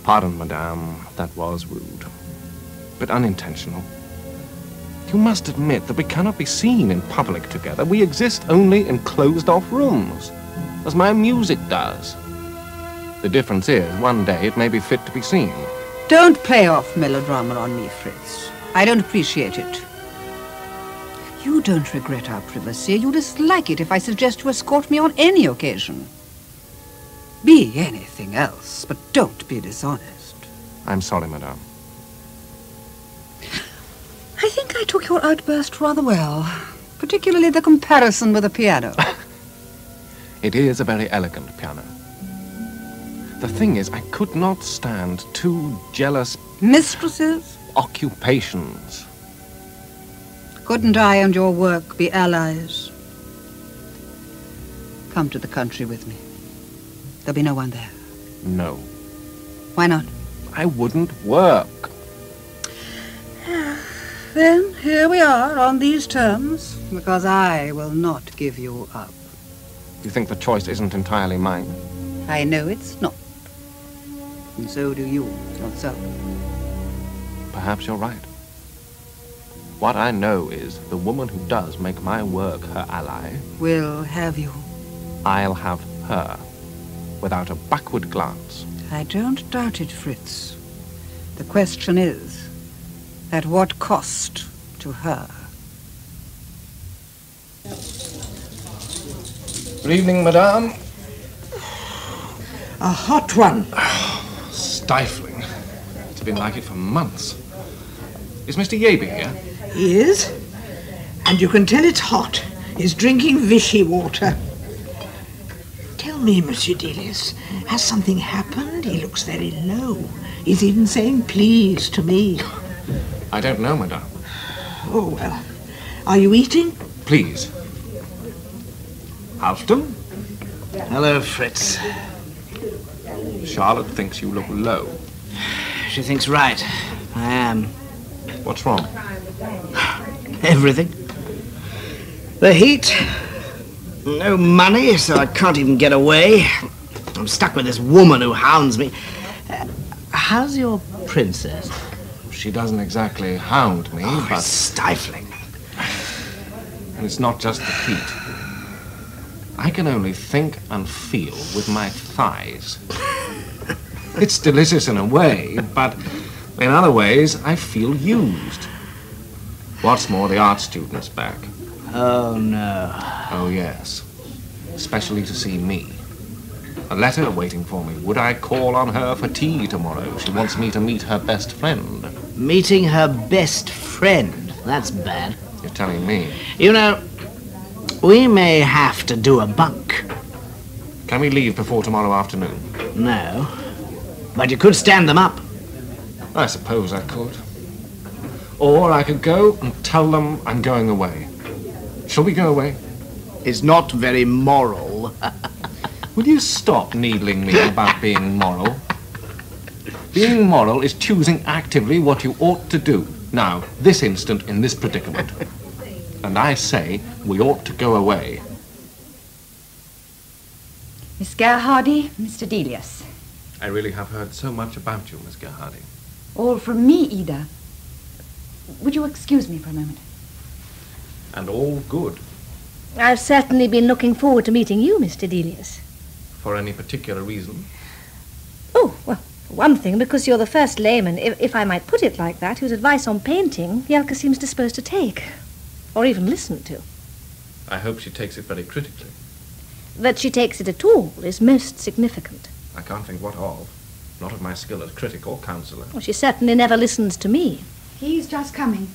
Pardon, madame, that was rude, but unintentional. You must admit that we cannot be seen in public together. We exist only in closed-off rooms, as my music does. The difference is, one day it may be fit to be seen. Don't play off melodrama on me, Fritz. I don't appreciate it. You don't regret our privacy. You dislike it if I suggest you escort me on any occasion. Be anything else, but don't be dishonest. I'm sorry, madame. I think I took your outburst rather well, particularly the comparison with the piano. It is a very elegant piano. The thing is, I could not stand two jealous... Mistresses? Occupations. Couldn't I and your work be allies? Come to the country with me. There'll be no one there. No. Why not? I wouldn't work. Then here we are on these terms, because I will not give you up. You think the choice isn't entirely mine? I know it's not. And so do you yourself. Perhaps you're right. What I know is the woman who does make my work her ally... will have you. I'll have her, without a backward glance. I don't doubt it, Fritz. The question is, at what cost to her? Good evening, madame. A hot one. Stifling. It's been like it for months. Is Mr. Yaby here? He is. And you can tell it's hot. He's drinking Vichy water. Tell me, Mrs Delius, has something happened? He looks very low. He's even saying please to me. I don't know, madame. Oh, well. Are you eating? Please. Houston? Hello, Fritz. Charlotte thinks you look low. She thinks right. I am. What's wrong? Everything. The heat. No money, so I can't even get away. I'm stuck with this woman who hounds me. How's your princess? She doesn't exactly hound me, but... It's stifling. And it's not just the heat. I can only think and feel with my thighs. It's delicious in a way, but in other ways, I feel used. What's more, the art student's back. Oh, no. Oh, yes. Especially to see me. A letter waiting for me. Would I call on her for tea tomorrow? She wants me to meet her best friend. Meeting her best friend? That's bad. You're telling me. You know, we may have to do a bunk. Can we leave before tomorrow afternoon? No. But you could stand them up. I suppose I could. Or I could go and tell them I'm going away. Shall we go away? It's not very moral. Will you stop needling me about being moral? Being moral is choosing actively what you ought to do. Now, this instant, in this predicament. And I say we ought to go away. Miss Gerhardy, Mr. Delius. I really have heard so much about you, Miss Gerhardy. All from me, Ida. Would you excuse me for a moment? And all good. I've certainly been looking forward to meeting you, Mr. Delius. For any particular reason? Oh, well, for one thing, because you're the first layman, if I might put it like that, whose advice on painting Jelka seems disposed to take. Or even listen to. I hope she takes it very critically. That she takes it at all is most significant. I can't think what of. Not of my skill as critic or counsellor. Well, she certainly never listens to me. He's just coming.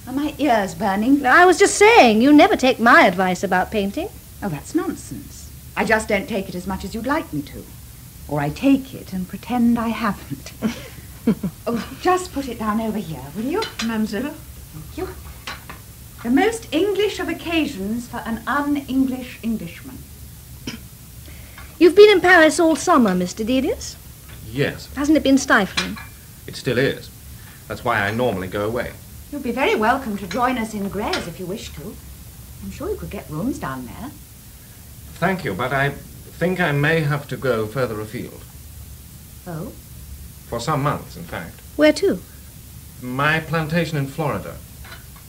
Are my ears burning? I was just saying, you never take my advice about painting. Oh, that's nonsense. I just don't take it as much as you'd like me to. Or I take it and pretend I haven't. Oh, just put it down over here, will you? Mademoiselle? Thank you. The most English of occasions for an un-English Englishman. You've been in Paris all summer, Mr. Delius. Yes, Hasn't it been stifling? it still is. That's why I normally go away. You'd be very welcome to join us in Grez if you wish to. I'm sure you could get rooms down there. Thank you, but I think I may have to go further afield. Oh? For some months, in fact. Where to? My plantation in Florida.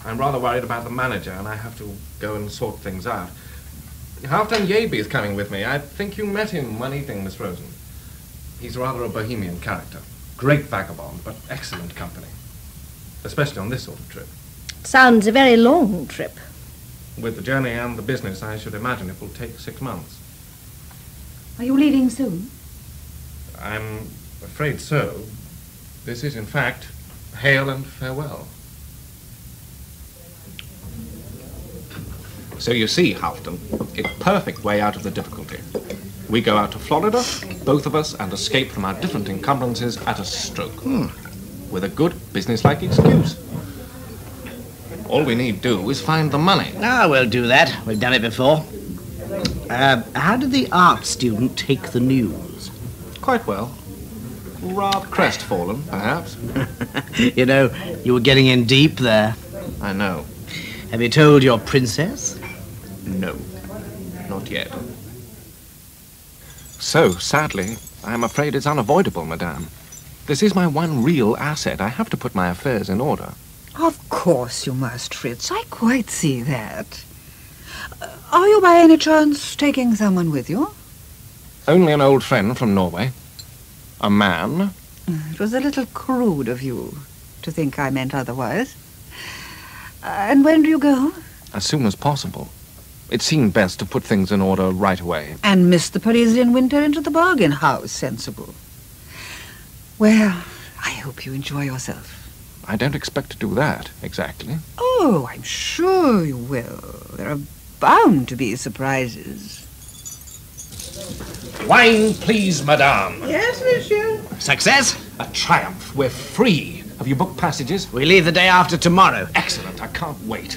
I'm rather worried about the manager, and I have to go and sort things out. Halfdan Yaby is coming with me. I think you met him one evening, Miss Rosen. He's rather a bohemian character. Great vagabond, but excellent company. Especially on this sort of trip. Sounds a very long trip. With the journey and the business, I should imagine it will take 6 months. Are you leaving soon? I'm afraid so. This is, in fact, hail and farewell. So you see, Halfdan, it's a perfect way out of the difficulty. We go out to Florida, both of us, and escape from our different encumbrances at a stroke. With a good, businesslike excuse. All we need do is find the money. Ah, we'll do that. We've done it before. How did the art student take the news? Quite well. Rather crestfallen, perhaps. You know, you were getting in deep there. I know. Have you told your princess? No, not yet. So, sadly, I'm afraid it's unavoidable, madame. This is my one real asset. I have to put my affairs in order. Of course you must, Fritz. I quite see that. Are you by any chance taking someone with you? Only an old friend from Norway. A man. It was a little crude of you to think I meant otherwise. And when do you go? As soon as possible. It seemed best to put things in order right away. And miss the Parisian winter into the bargain. How sensible. Well, I hope you enjoy yourself. I don't expect to do that, exactly. Oh, I'm sure you will. There are bound to be surprises. Wine, please, madame. Yes, monsieur. Success? A triumph. We're free. Have you booked passages? We leave the day after tomorrow. Excellent. I can't wait.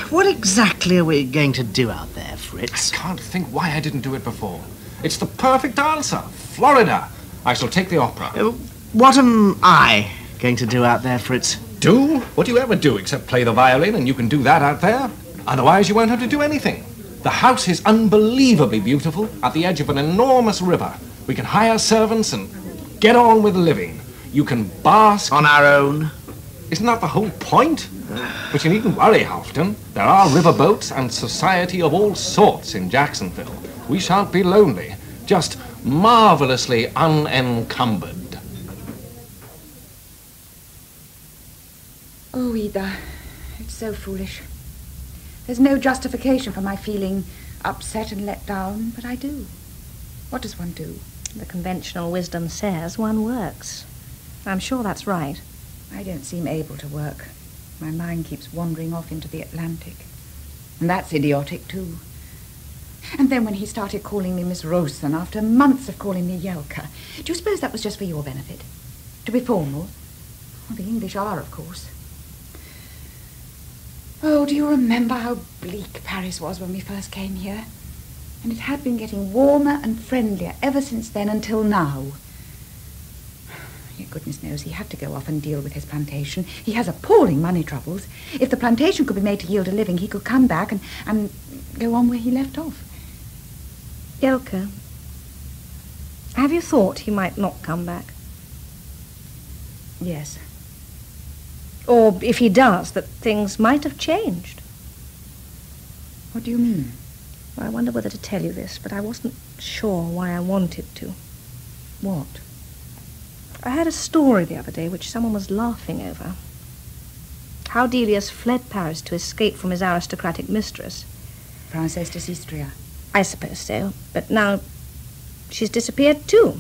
What exactly are we going to do out there, I Fritz? can't think why I didn't do it before. It's the perfect answer. Florida. I shall take the opera. What am I going to do out there, Fritz? Do? What do you ever do except play the violin, and you can do that out there? Otherwise, you won't have to do anything. The house is unbelievably beautiful, at the edge of an enormous river. We can hire servants and get on with living. You can bask... On our own? Isn't that the whole point? But you needn't worry, Halfdan. There are riverboats and society of all sorts in Jacksonville. We shan't be lonely, just marvelously unencumbered. Oh, Ida, it's so foolish. There's no justification for my feeling upset and let down, but I do. What does one do? The conventional wisdom says one works. I'm sure that's right. I don't seem able to work. My mind keeps wandering off into the Atlantic. And that's idiotic, too. And then when he started calling me Miss Rosen after months of calling me Jelka, do you suppose that was just for your benefit? To be formal? Well, the English are, of course. Oh, do you remember how bleak Paris was when we first came here? And it had been getting warmer and friendlier ever since then until now. Goodness knows he had to go off and deal with his plantation. He has appalling money troubles. If the plantation could be made to yield a living, he could come back and go on where he left off. Jelka, have you thought he might not come back? Yes. Or if he does, that things might have changed. What do you mean? Well, I wonder whether to tell you this, but I wasn't sure why I wanted to. What? I heard a story the other day which someone was laughing over. How Delius fled Paris to escape from his aristocratic mistress. Princess de Sistria. I suppose so, but now she's disappeared too.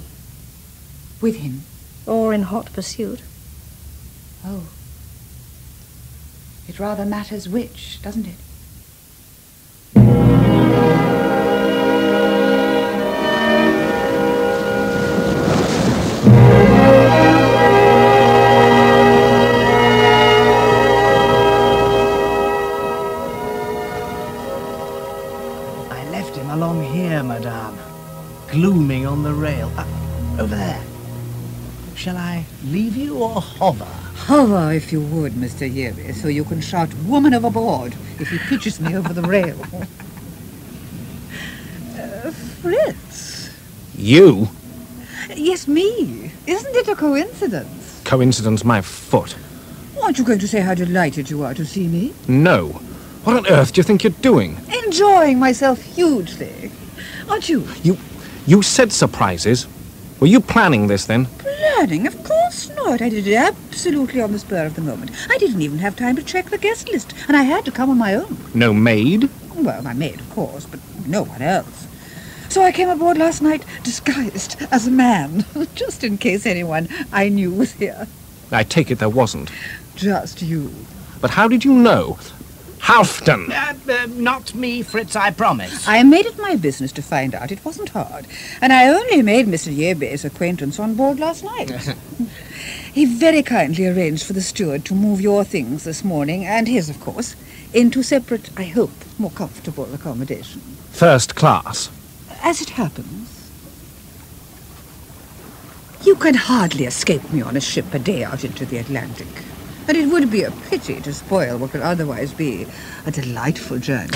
With him? Or in hot pursuit. Oh. It rather matters which, doesn't it? Glooming on the rail. Over there. Shall I leave you or hover? Hover, if you would, Mr. Yerby, so you can shout, "Woman overboard," if he pitches me over the rail. Fritz. You? Yes, me. Isn't it a coincidence? Coincidence, my foot. Aren't you going to say how delighted you are to see me? No. What on earth do you think you're doing? Enjoying myself hugely. Aren't you? You said surprises. Were you planning this, then? Planning? Of course not. I did it absolutely on the spur of the moment. I didn't even have time to check the guest list, and I had to come on my own. No maid? Well, my maid, of course, but no one else. So I came aboard last night disguised as a man, just in case anyone I knew was here. I take it there wasn't. Just you. But how did you know? Halfton! Not me, Fritz, I promise. I made it my business to find out. It wasn't hard. And I only made Mr. Yerby's acquaintance on board last night. He very kindly arranged for the steward to move your things this morning, and his, of course, into separate, I hope, more comfortable accommodation. First class. As it happens, you can hardly escape me on a ship a day out into the Atlantic. And it would be a pity to spoil what could otherwise be a delightful journey.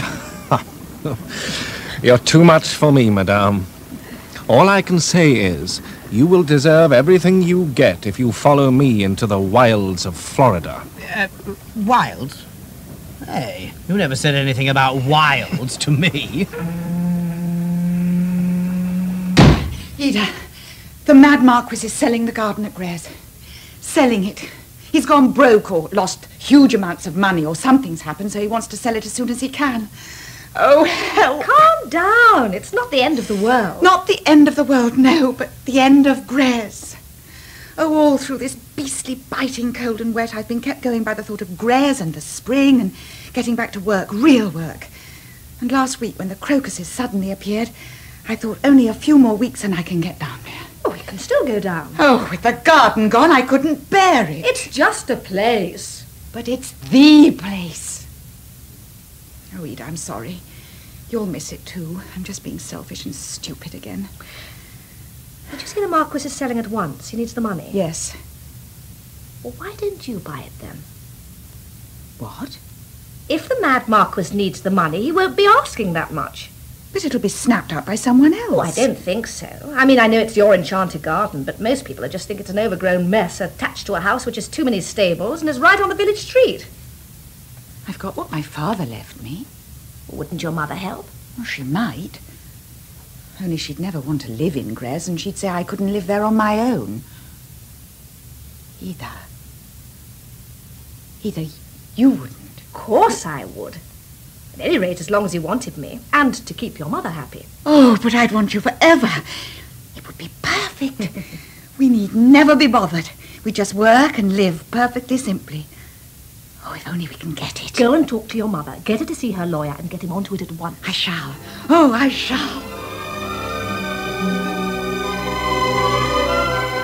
You're too much for me, madame. All I can say is, you will deserve everything you get if you follow me into the wilds of Florida. Wilds? Hey, you never said anything about wilds to me. Ida, the Mad Marquis is selling the garden at Grez. Selling it. He's gone broke or lost huge amounts of money or something's happened, so he wants to sell it as soon as he can. Oh, hell. Calm down. It's not the end of the world. Not the end of the world, no, but the end of Grez. Oh, all through this beastly biting cold and wet, I've been kept going by the thought of Grez and the spring and getting back to work, real work. And last week, when the crocuses suddenly appeared, I thought only a few more weeks and I can get down there. Oh, we can still go down. Oh, with the garden gone, I couldn't bear it. It's just a place. But it's the place. Oh, Ida, I'm sorry. You'll miss it, too. I'm just being selfish and stupid again. Did you say the Marquis is selling at once? He needs the money. Yes. Well, why don't you buy it, then? What? If the Mad Marquis needs the money, he won't be asking that much. But it'll be snapped up by someone else. Oh, I don't think so. I mean, I know it's your enchanted garden, but most people just think it's an overgrown mess attached to a house which has too many stables and is right on the village street. I've got what my father left me. Wouldn't your mother help? Well, she might. Only she'd never want to live in Grez, and she'd say I couldn't live there on my own. Ida, you wouldn't. Of course I would. At any rate, as long as you wanted me, and to keep your mother happy. Oh, but I'd want you forever. It would be perfect. We need never be bothered. We just work and live perfectly simply. Oh, if only we can get it. Go and talk to your mother. Get her to see her lawyer and get him onto it at once. I shall. Oh, I shall.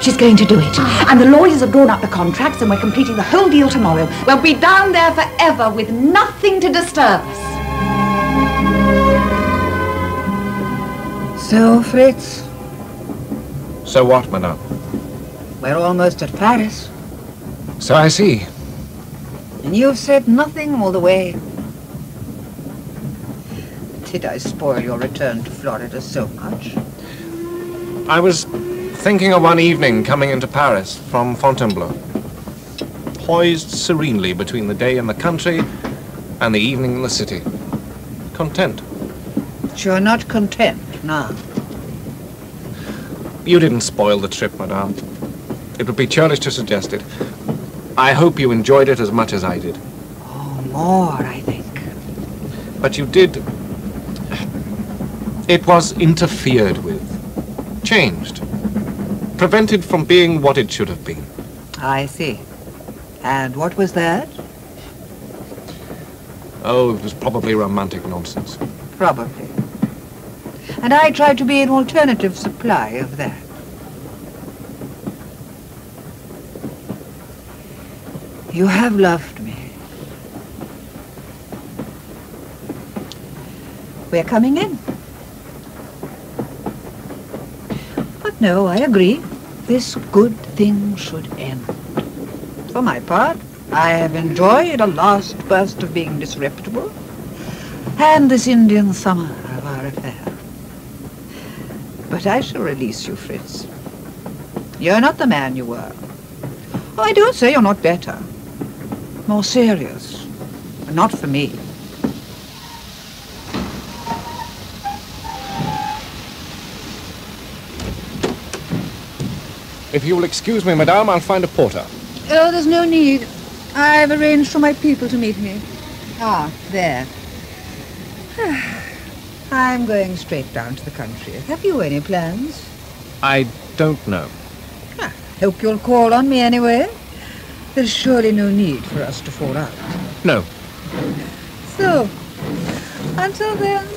She's going to do it. And the lawyers have drawn up the contracts and we're completing the whole deal tomorrow. We'll be down there forever with nothing to disturb us. So, Fritz, So what, madame? we're almost at Paris. So I see. And you've said nothing all the way. Did I spoil your return to Florida so much? I was thinking of one evening coming into Paris from Fontainebleau, poised serenely between the day in the country and the evening in the city. Content. But you're not content now. You didn't spoil the trip, madame. It would be churlish to suggest it. I hope you enjoyed it as much as I did. Oh, more, I think. But you did... It was interfered with, changed, prevented from being what it should have been. I see. And what was that? Oh, it was probably romantic nonsense. Probably. And I tried to be an alternative supply of that. You have loved me. We're coming in. But no, I agree. This good thing should end. For my part, I have enjoyed a last burst of being disreputable, and this Indian summer of our affair. But I shall release you, Fritz. You're not the man you were. Oh, I don't say you're not better. More serious. But not for me. If you will excuse me, madame, I'll find a porter. Oh, there's no need. I've arranged for my people to meet me. Ah, there. I'm going straight down to the country. Have you any plans? I don't know. Hope you'll call on me anyway. There's surely no need for us to fall out. No. So, until then...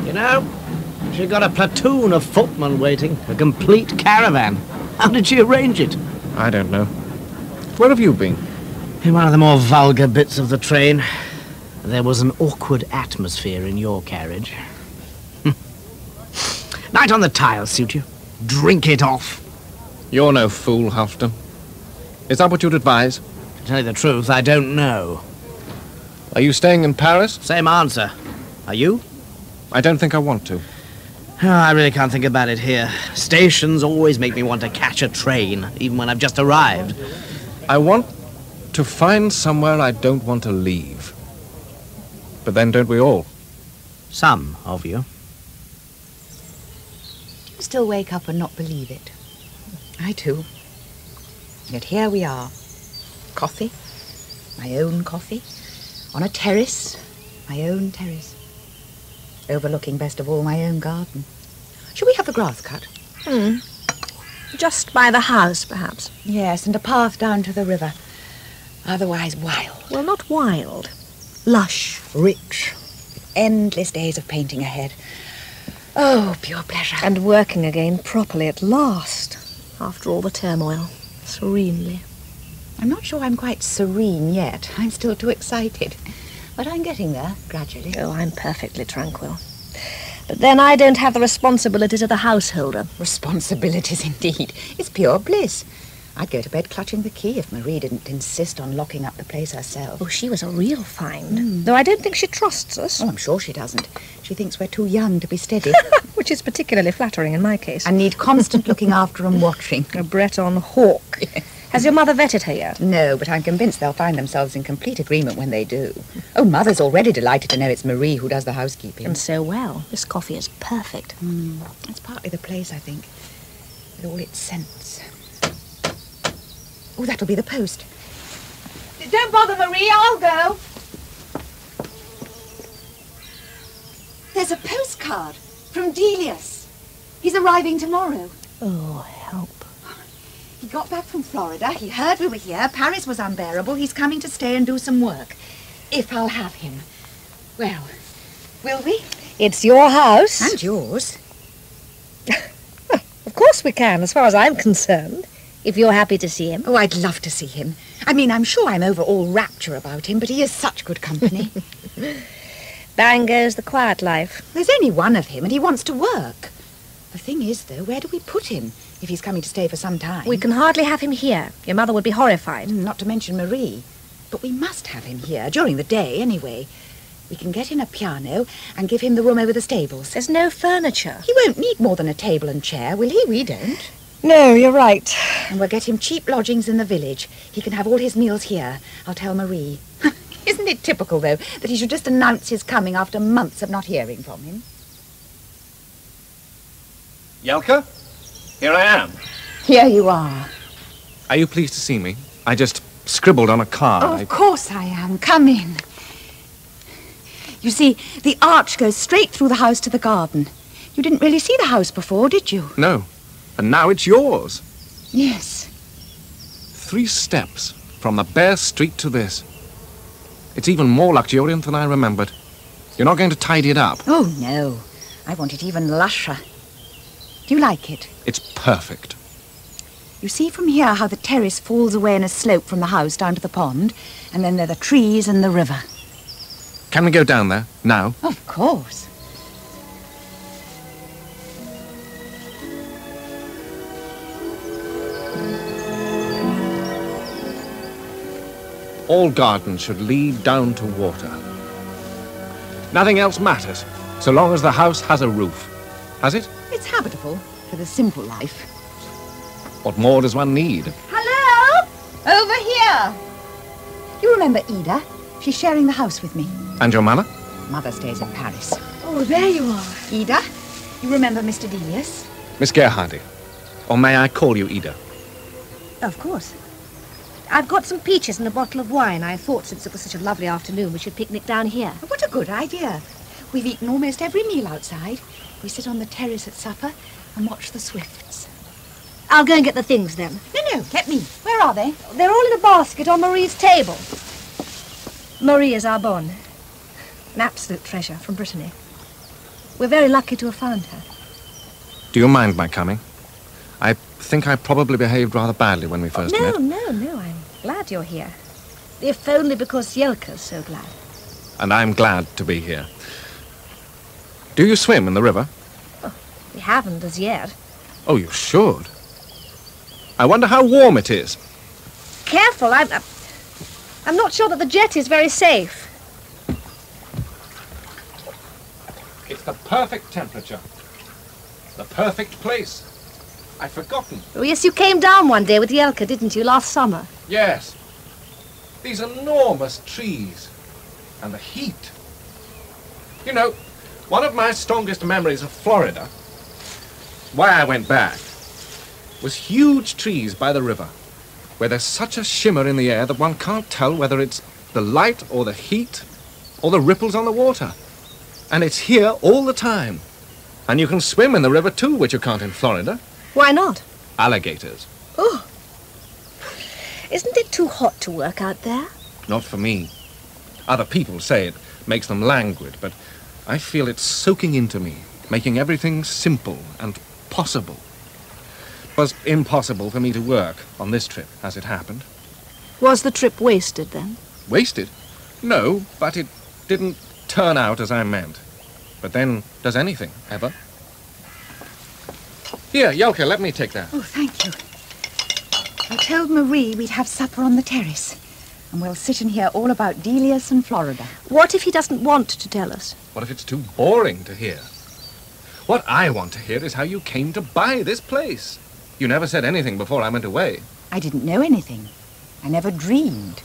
You know, she got a platoon of footmen waiting, a complete caravan. How did she arrange it? I don't know. Where have you been? In one of the more vulgar bits of the train. There was an awkward atmosphere in your carriage. Night on the tiles, suit you? Drink it off. You're no fool, Halfton. Is that what you'd advise? To tell you the truth, I don't know. Are you staying in Paris? Same answer. Are you? I don't think I want to. Oh, I really can't think about it here. Stations always make me want to catch a train, even when I've just arrived. I want to find somewhere I don't want to leave. But then don't we all? Some of you. You still wake up and not believe it. I do. Yet here we are. Coffee. My own coffee. On a terrace. My own terrace. Overlooking, best of all, my own garden. Shall we have the grass cut? Just by the house, perhaps. Yes, and a path down to the river. Otherwise wild. Well, not wild. Lush. Rich. With endless days of painting ahead. Oh, pure pleasure. And working again properly at last, after all the turmoil. Serenely. I'm not sure I'm quite serene yet. I'm still too excited. But I'm getting there, gradually. Oh, I'm perfectly tranquil. But then I don't have the responsibilities of the householder. Responsibilities, indeed. It's pure bliss. I'd go to bed clutching the key if Marie didn't insist on locking up the place herself. Oh, she was a real find. Though I don't think she trusts us. Oh, I'm sure she doesn't. She thinks we're too young to be steady. Which is particularly flattering in my case. And need constant looking after and watching. A Breton hawk. Yes. Has your mother vetted her yet? No, but I'm convinced they'll find themselves in complete agreement when they do. Oh, Mother's already delighted to know it's Marie who does the housekeeping. And so well. This coffee is perfect. It's partly the place, I think, with all its scents. Oh, that'll be the post. Don't bother, Marie, I'll go. There's a postcard from Delius. He's arriving tomorrow. Oh, help. He got back from Florida. He heard we were here. Paris was unbearable. He's coming to stay and do some work. If I'll have him. Well, will we? It's your house. And yours. Of course we can, as far as I'm concerned, if you're happy to see him. Oh, I'd love to see him. I mean, I'm sure I'm over all rapture about him, but he is such good company. Bang goes the quiet life. There's only one of him, and he wants to work. The thing is, though, where do we put him if he's coming to stay for some time? We can hardly have him here. Your mother would be horrified. Not to mention Marie. But we must have him here, during the day, anyway. We can get in a piano and give him the room over the stables. There's no furniture. He won't need more than a table and chair, will he? We don't. No, you're right. And we'll get him cheap lodgings in the village. He can have all his meals here. I'll tell Marie. Isn't it typical, though, that he should just announce his coming after months of not hearing from him? Jelka, here I am. Here you are. Are you pleased to see me? I just scribbled on a card. Oh, of course I am. Come in. You see, the arch goes straight through the house to the garden. You didn't really see the house before, did you? No, and now it's yours. Yes. 3 steps from the bare street to this. It's even more luxuriant than I remembered. You're not going to tidy it up. Oh, no. I want it even lusher. Do you like it? It's perfect. You see from here how the terrace falls away in a slope from the house down to the pond, and then there are the trees and the river. Can we go down there, now? Of course. All gardens should lead down to water. Nothing else matters, so long as the house has a roof. Has it? It's habitable for the simple life. What more does one need? Hello? Over here. You remember Ida? She's sharing the house with me. And your mother? Mother stays in Paris. Oh, there you are. Ida, you remember Mr. Delius? Miss Gerhardy. Or may I call you Ida? Of course. I've got some peaches and a bottle of wine. I thought, since it was such a lovely afternoon, we should picnic down here. What a good idea. We've eaten almost every meal outside. We sit on the terrace at supper and watch the swifts. I'll go and get the things, then. No, get me. Where are they? They're all in a basket on Marie's table. Marie is our bonne. An absolute treasure from Brittany. We're very lucky to have found her. Do you mind my coming? I think I probably behaved rather badly when we first met. No, I'm glad you're here. If only because Jelka's so glad. And I'm glad to be here. Do you swim in the river? Oh, we haven't as yet. Oh, you should. I wonder how warm it is. Careful, I'm not sure that the jet is very safe. It's the perfect temperature. The perfect place. I'd forgotten. Oh, yes, you came down one day with Jelka, didn't you, last summer? Yes. These enormous trees. And the heat. You know, one of my strongest memories of Florida, why I went back, was huge trees by the river, where there's such a shimmer in the air that one can't tell whether it's the light or the heat or the ripples on the water. And it's here all the time. And you can swim in the river too, which you can't in Florida. Why not? Alligators. Oh. Isn't it too hot to work out there? Not for me. Other people say it makes them languid, but I feel it's soaking into me, making everything simple and possible. It was impossible for me to work on this trip, as it happened. Was the trip wasted, then? Wasted? No, but it didn't turn out as I meant. But then, does anything, ever? Here, Jelka, let me take that. Oh, thank you. I told Marie we'd have supper on the terrace, and we'll sit and hear all about Delius and Florida. What if he doesn't want to tell us? What if it's too boring to hear? What I want to hear is how you came to buy this place. You never said anything before I went away. I didn't know anything. I never dreamed.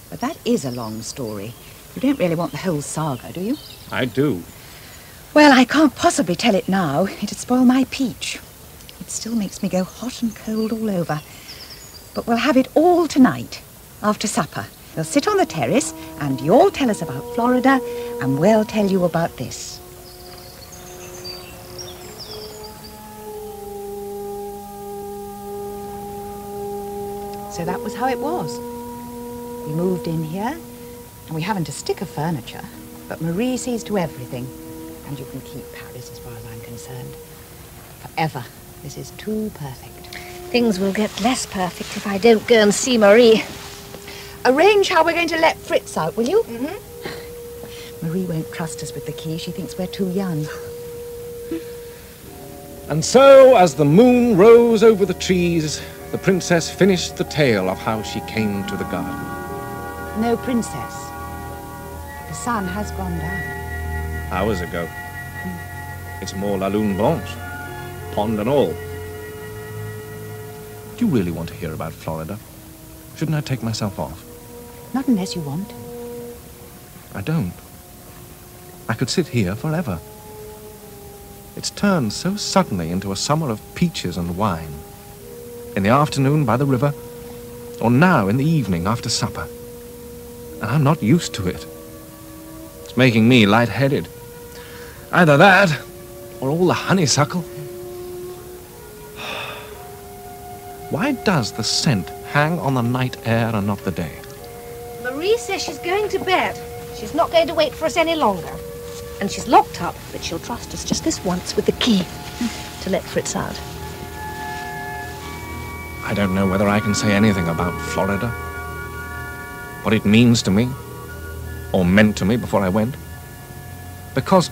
But that is a long story. You don't really want the whole saga, do you? I do. Well, I can't possibly tell it now. It'd spoil my peach. It still makes me go hot and cold all over. But we'll have it all tonight, after supper. We'll sit on the terrace, and you'll tell us about Florida, and we'll tell you about this. so that was how it was. We moved in here, and we haven't a stick of furniture, but Marie sees to everything. And you can keep Paris as far as I'm concerned. Forever. This is too perfect. Things will get less perfect if I don't go and see Marie. Arrange how we're going to let Fritz out, will you? Marie won't trust us with the key. She thinks we're too young. And so, as the moon rose over the trees, the princess finished the tale of how she came to the garden. No princess. The sun has gone down. Hours ago. It's more La Lune Blanche. Pond and all. Do you really want to hear about Florida? Shouldn't I take myself off? Not unless you want. I don't. I could sit here forever. It's turned so suddenly into a summer of peaches and wine. In the afternoon by the river, or now in the evening after supper. And I'm not used to it. It's making me lightheaded. Either that, or all the honeysuckle. Why does the scent hang on the night air and not the day? Marie says she's going to bed. She's not going to wait for us any longer. And she's locked up, but she'll trust us just this once with the key to let Fritz out. I don't know whether I can say anything about Florida. What it means to me, or meant to me before I went. Because,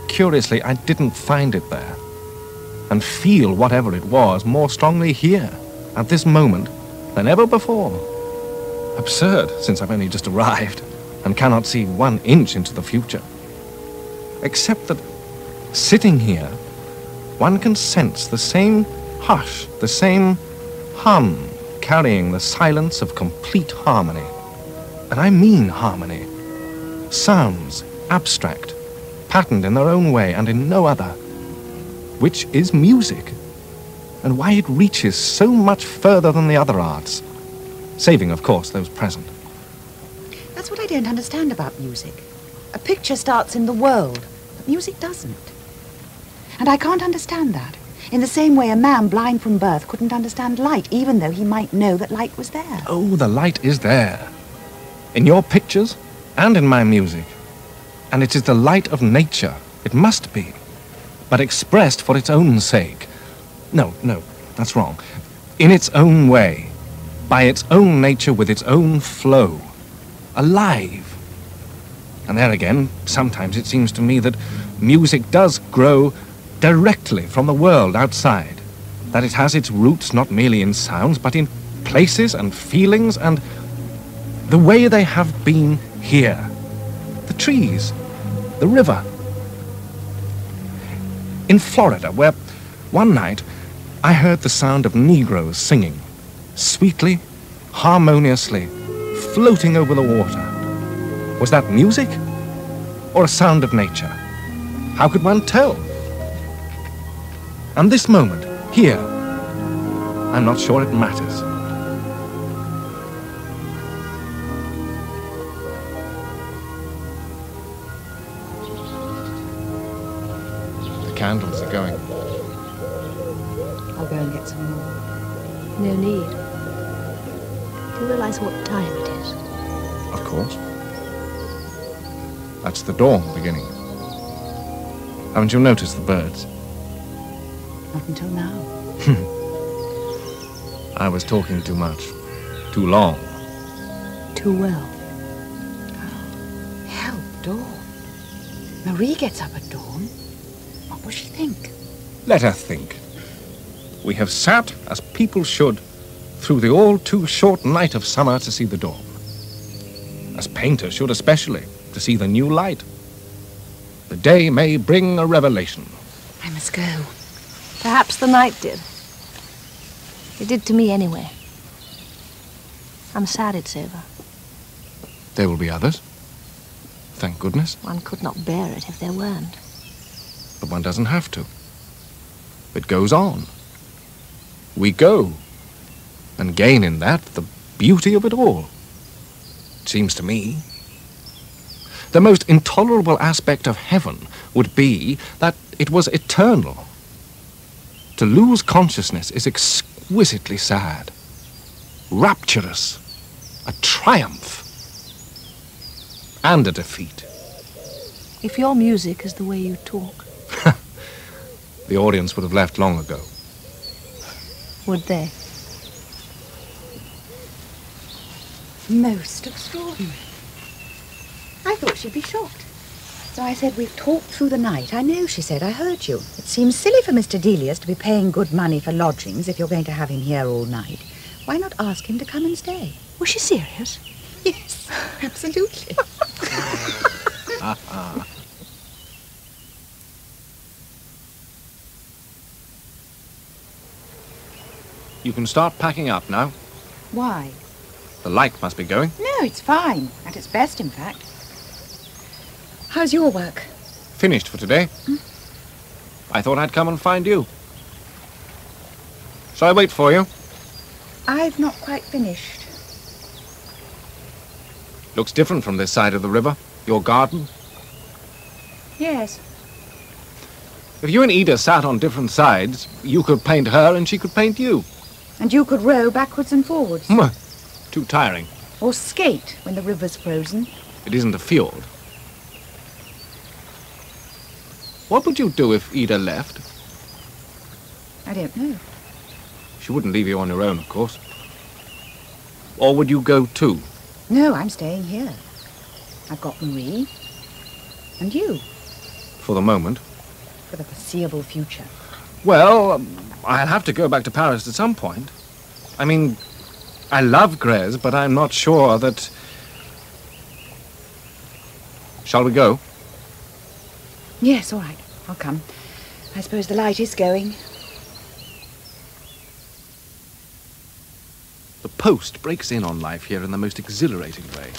curiously, I didn't find it there. And feel whatever it was more strongly here, at this moment, than ever before. Absurd, since I've only just arrived, and cannot see 1 inch into the future. Except that, sitting here, one can sense the same hush, the same hum, carrying the silence of complete harmony. And I mean harmony. Sounds, abstract, patterned in their own way and in no other. Which is music, and why it reaches so much further than the other arts, saving, of course, those present. That's what I don't understand about music. A picture starts in the world, but music doesn't. And I can't understand that. In the same way a man blind from birth couldn't understand light, even though he might know that light was there. Oh, the light is there. In your pictures, and in my music. And it is the light of nature. It must be. But expressed for its own sake. No, that's wrong. In its own way. By its own nature, with its own flow. Alive. And there again, sometimes it seems to me that music does grow directly from the world outside. That it has its roots not merely in sounds, but in places and feelings and the way they have been here. The trees, the river. In Florida, where one night I heard the sound of Negroes singing, sweetly, harmoniously, floating over the water. Was that music or a sound of nature? How could one tell? And this moment, here, I'm not sure it matters. The candles are going. I'll go and get some more. No need. Do you realize what time it is? Of course. That's the dawn beginning. Haven't you noticed the birds? Not until now. I was talking too much. Too long. Too well. Hell, dawn. Marie gets up at dawn. What will she think? Let her think. We have sat, as people should, through the all-too-short night of summer to see the dawn. As painters should especially, to see the new light. The day may bring a revelation. I must go. Perhaps the night did. It did to me anyway. I'm sad it's over. There will be others. Thank goodness. One could not bear it if there weren't. But one doesn't have to. It goes on. We go. And gain in that the beauty of it all. It seems to me. The most intolerable aspect of heaven would be that it was eternal. To lose consciousness is exquisitely sad. rapturous, a triumph, and a defeat. If your music is the way you talk, the audience would have left long ago. would they? Most extraordinary. I thought she'd be shocked. So I said, we've talked through the night. I know, she said, I heard you. It seems silly for Mr. Delius to be paying good money for lodgings if you're going to have him here all night. Why not ask him to come and stay? Was she serious? Yes, absolutely. You can start packing up now. Why? The light must be going. No, it's fine. At its best, in fact. How's your work? Finished for today. I thought I'd come and find you. Shall I wait for you? I've not quite finished. Looks different from this side of the river. Your garden. Yes. If you and Ida sat on different sides, you could paint her and she could paint you. And you could row backwards and forwards. Too tiring. Or skate when the river's frozen. It isn't a fjord. What would you do if Ida left? I don't know. She wouldn't leave you on your own, of course. Or would you go too? No, I'm staying here. I've got Marie. And you. For the moment. For the foreseeable future. Well, I'll have to go back to Paris at some point. I mean, I love Grez, but I'm not sure that... Shall we go? Yes, all right. I'll come. I suppose the light is going. The post breaks in on life here in the most exhilarating way.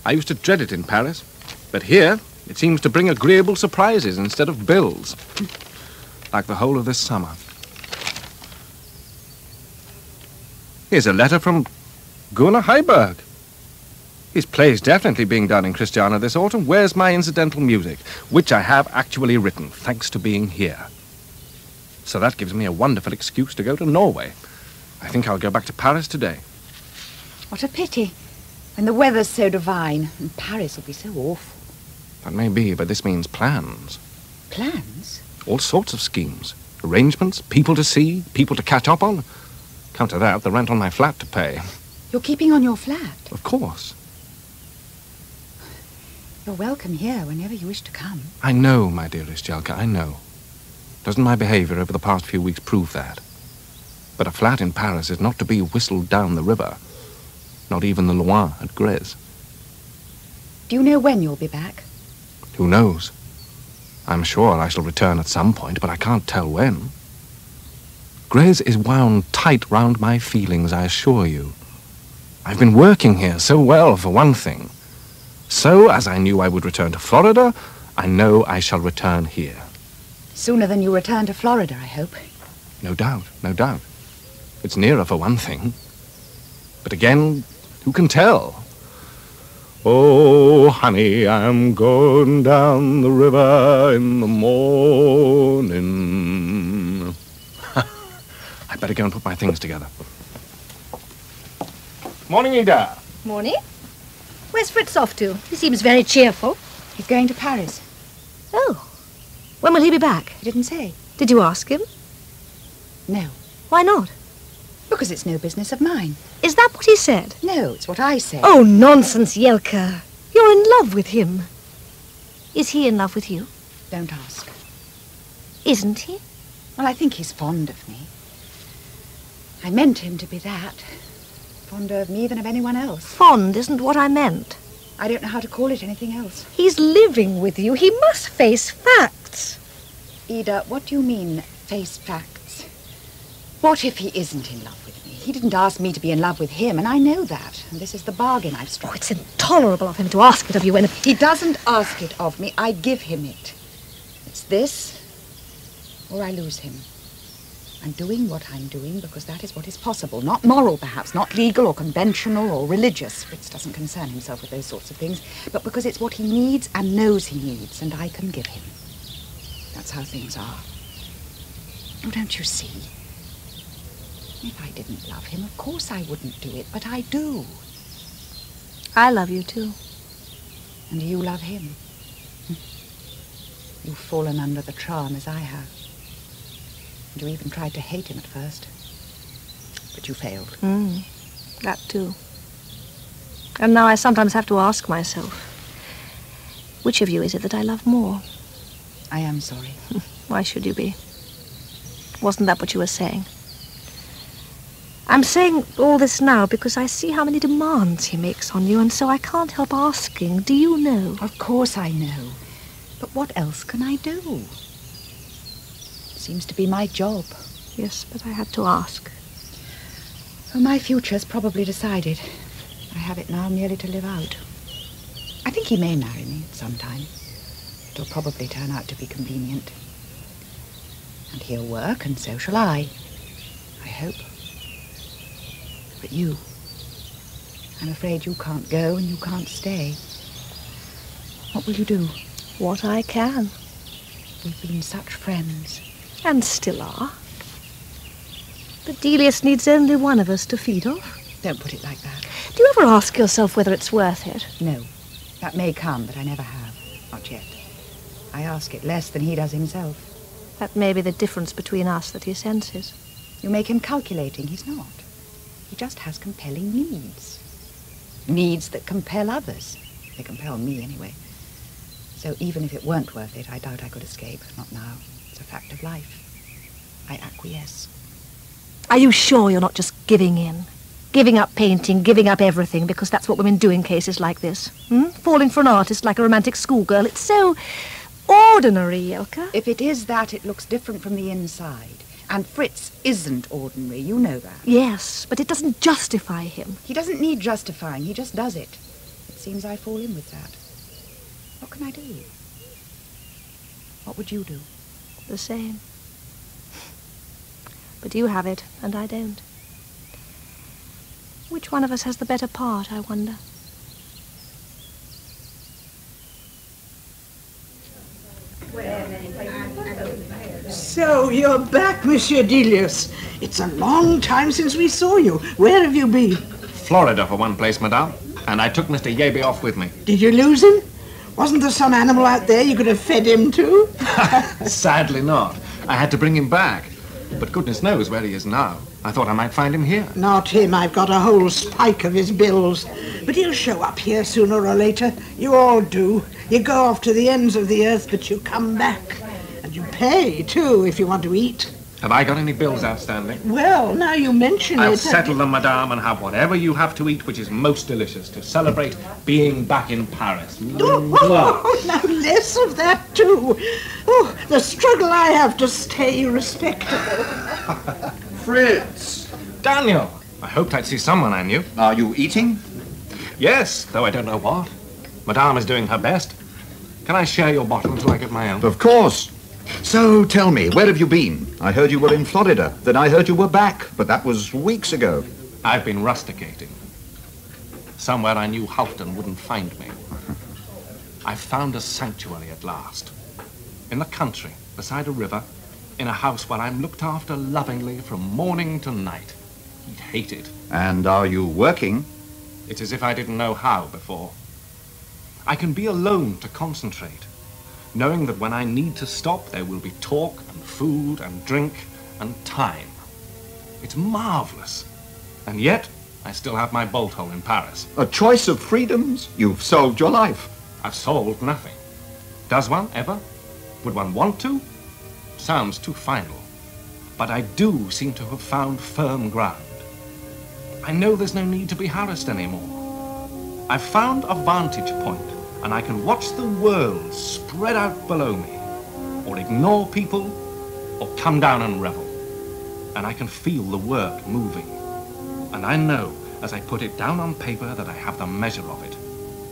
I used to dread it in Paris, but here it seems to bring agreeable surprises instead of bills. Like the whole of this summer. Here's a letter from Gunnar Heiberg. His play's definitely being done in Christiana this autumn. Where's my incidental music? Which I have actually written, thanks to being here. So that gives me a wonderful excuse to go to Norway. I think I'll go back to Paris today. What a pity. When the weather's so divine. And Paris will be so awful. That may be, but this means plans. Plans? All sorts of schemes. Arrangements, people to see, people to catch up on. Come to that, the rent on my flat to pay. You're keeping on your flat? Of course. You're welcome here whenever you wish to come. I know, my dearest Jelka, I know. Doesn't my behavior over the past few weeks prove that? But a flat in Paris is not to be whistled down the river. Not even the Loing at Grez. Do you know when you'll be back? Who knows? I'm sure I shall return at some point, but I can't tell when. Grez is wound tight round my feelings, I assure you. I've been working here so well, for one thing. So, as I knew I would return to Florida, I know I shall return here. Sooner than you return to Florida, I hope. No doubt, no doubt. It's nearer for one thing. But again, who can tell? Oh, honey, I'm going down the river in the morning. I'd better go and put my things together. Morning, Ida. Morning. Where's Fritz off to? He seems very cheerful. He's going to Paris. Oh. When will he be back? He didn't say. Did you ask him? No. Why not? Because it's no business of mine. Is that what he said? No, it's what I said. Oh, nonsense, Jelka. You're in love with him. Is he in love with you? Don't ask. Isn't he? Well, I think he's fond of me. I meant him to be that. Fonder of me than of anyone else. Fond isn't what I meant. I don't know how to call it anything else. He's living with you. He must face facts. Ida, what do you mean, face facts? What if he isn't in love with me? He didn't ask me to be in love with him, and I know that. And this is the bargain I've struck. Oh, it's intolerable of him to ask it of you when... He doesn't ask it of me. I give him it. It's this, or I lose him. I'm doing what I'm doing because that is what is possible. Not moral, perhaps, not legal or conventional or religious. Fritz doesn't concern himself with those sorts of things. But because it's what he needs and knows he needs, and I can give him. That's how things are. Oh, don't you see? If I didn't love him, of course I wouldn't do it, but I do. I love you too. And you love him. You've fallen under the charm as I have. And you even tried to hate him at first. But you failed. That too. And now I sometimes have to ask myself, which of you is it that I love more? I am sorry. Why should you be? Wasn't that what you were saying? I'm saying all this now because I see how many demands he makes on you, and so I can't help asking, do you know? Of course I know. But what else can I do? Seems to be my job. Yes, but I had to ask. Well, my future's probably decided. I have it now merely to live out. I think he may marry me at some time. It'll probably turn out to be convenient. And he'll work, and so shall I hope. But you, I'm afraid you can't go and you can't stay. What will you do? What I can. We've been such friends. And still are. But Delius needs only one of us to feed off. Don't put it like that. Do you ever ask yourself whether it's worth it? No. That may come, but I never have. Not yet. I ask it less than he does himself. That may be the difference between us that he senses. You make him calculating. He's not. He just has compelling needs. Needs that compel others. They compel me, anyway. So even if it weren't worth it, I doubt I could escape. Not now. It's a fact of life. I acquiesce. Are you sure you're not just giving in? Giving up painting, giving up everything, because that's what women do in cases like this. Falling for an artist like a romantic schoolgirl. It's so ordinary, Jelka. If it is that, it looks different from the inside. And Fritz isn't ordinary, you know that. Yes, but it doesn't justify him. He doesn't need justifying, he just does it. It seems I fall in with that. What can I do? What would you do? The same. But you have it, and I don't. Which one of us has the better part, I wonder? So, you're back, Monsieur Delius. It's a long time since we saw you. Where have you been? Florida for one place, madame. And I took Mr. Yabe off with me. Did you lose him? Wasn't there some animal out there you could have fed him to? Sadly not. I had to bring him back. But goodness knows where he is now. I thought I might find him here. Not him. I've got a whole spike of his bills. But he'll show up here sooner or later. You all do. You go off to the ends of the earth, but you come back. And you pay, too, if you want to eat. Have I got any bills outstanding? Well, now you mention I'll it... settle them, madame, and have whatever you have to eat, which is most delicious, to celebrate being back in Paris. Oh, now less of that, too. Oh, the struggle I have to stay respectable. Fritz! Daniel! I hoped I'd see someone I knew. Are you eating? Yes, though I don't know what. Madame is doing her best. Can I share your bottle until I get my own? Of course. So, tell me, where have you been? I heard you were in Florida. Then I heard you were back, but that was weeks ago. I've been rusticating. Somewhere I knew Houghton wouldn't find me. I've found a sanctuary at last. In the country, beside a river, in a house where I'm looked after lovingly from morning to night. He'd hate it. And are you working? It's as if I didn't know how before. I can be alone to concentrate, knowing that when I need to stop, there will be talk and food and drink and time. It's marvelous. And yet, I still have my bolt hole in Paris. A choice of freedoms? You've solved your life. I've solved nothing. Does one ever? Would one want to? Sounds too final. But I do seem to have found firm ground. I know there's no need to be harassed anymore. I've found a vantage point, and I can watch the world spread out below me, or ignore people, or come down and revel. And I can feel the work moving. And I know, as I put it down on paper, that I have the measure of it.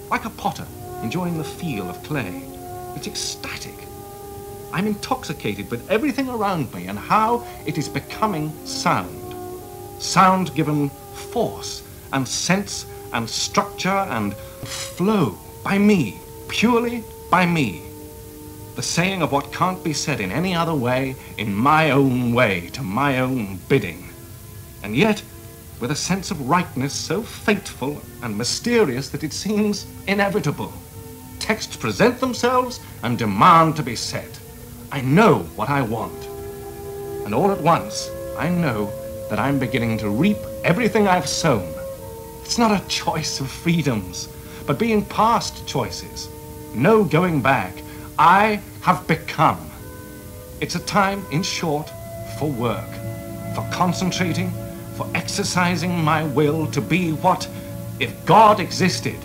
Like a potter, enjoying the feel of clay. It's ecstatic. I'm intoxicated with everything around me and how it is becoming sound. Sound given force and sense and structure and flow by me, purely by me. The saying of what can't be said in any other way, in my own way, to my own bidding. and yet with a sense of rightness so fateful and mysterious that it seems inevitable. Texts present themselves and demand to be said. I know what I want. And all at once, I know that I'm beginning to reap everything I've sown. It's not a choice of freedoms, but being past choices. No going back. I have become. It's a time, in short, for work, for concentrating, for exercising my will to be what, if God existed,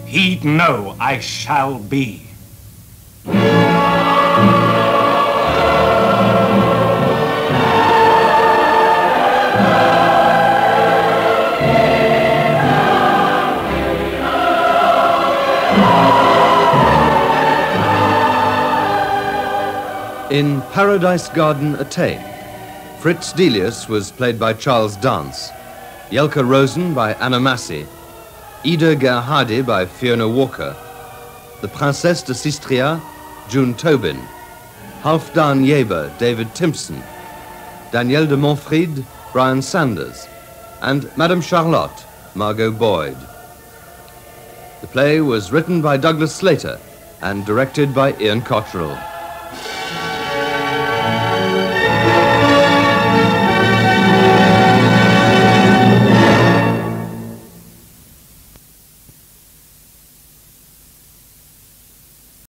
he'd know I shall be. In Paradise Garden Attained, Fritz Delius was played by Charles Dance, Jelka Rosen by Anna Massy, Ida Gerhardi by Fiona Walker, the Princesse de Sistria, June Tobin, Halfdan Jeber, David Timpson, Danielle de Montfried, Brian Sanders, and Madame Charlotte, Margot Boyd. The play was written by Douglas Slater and directed by Ian Cotterill.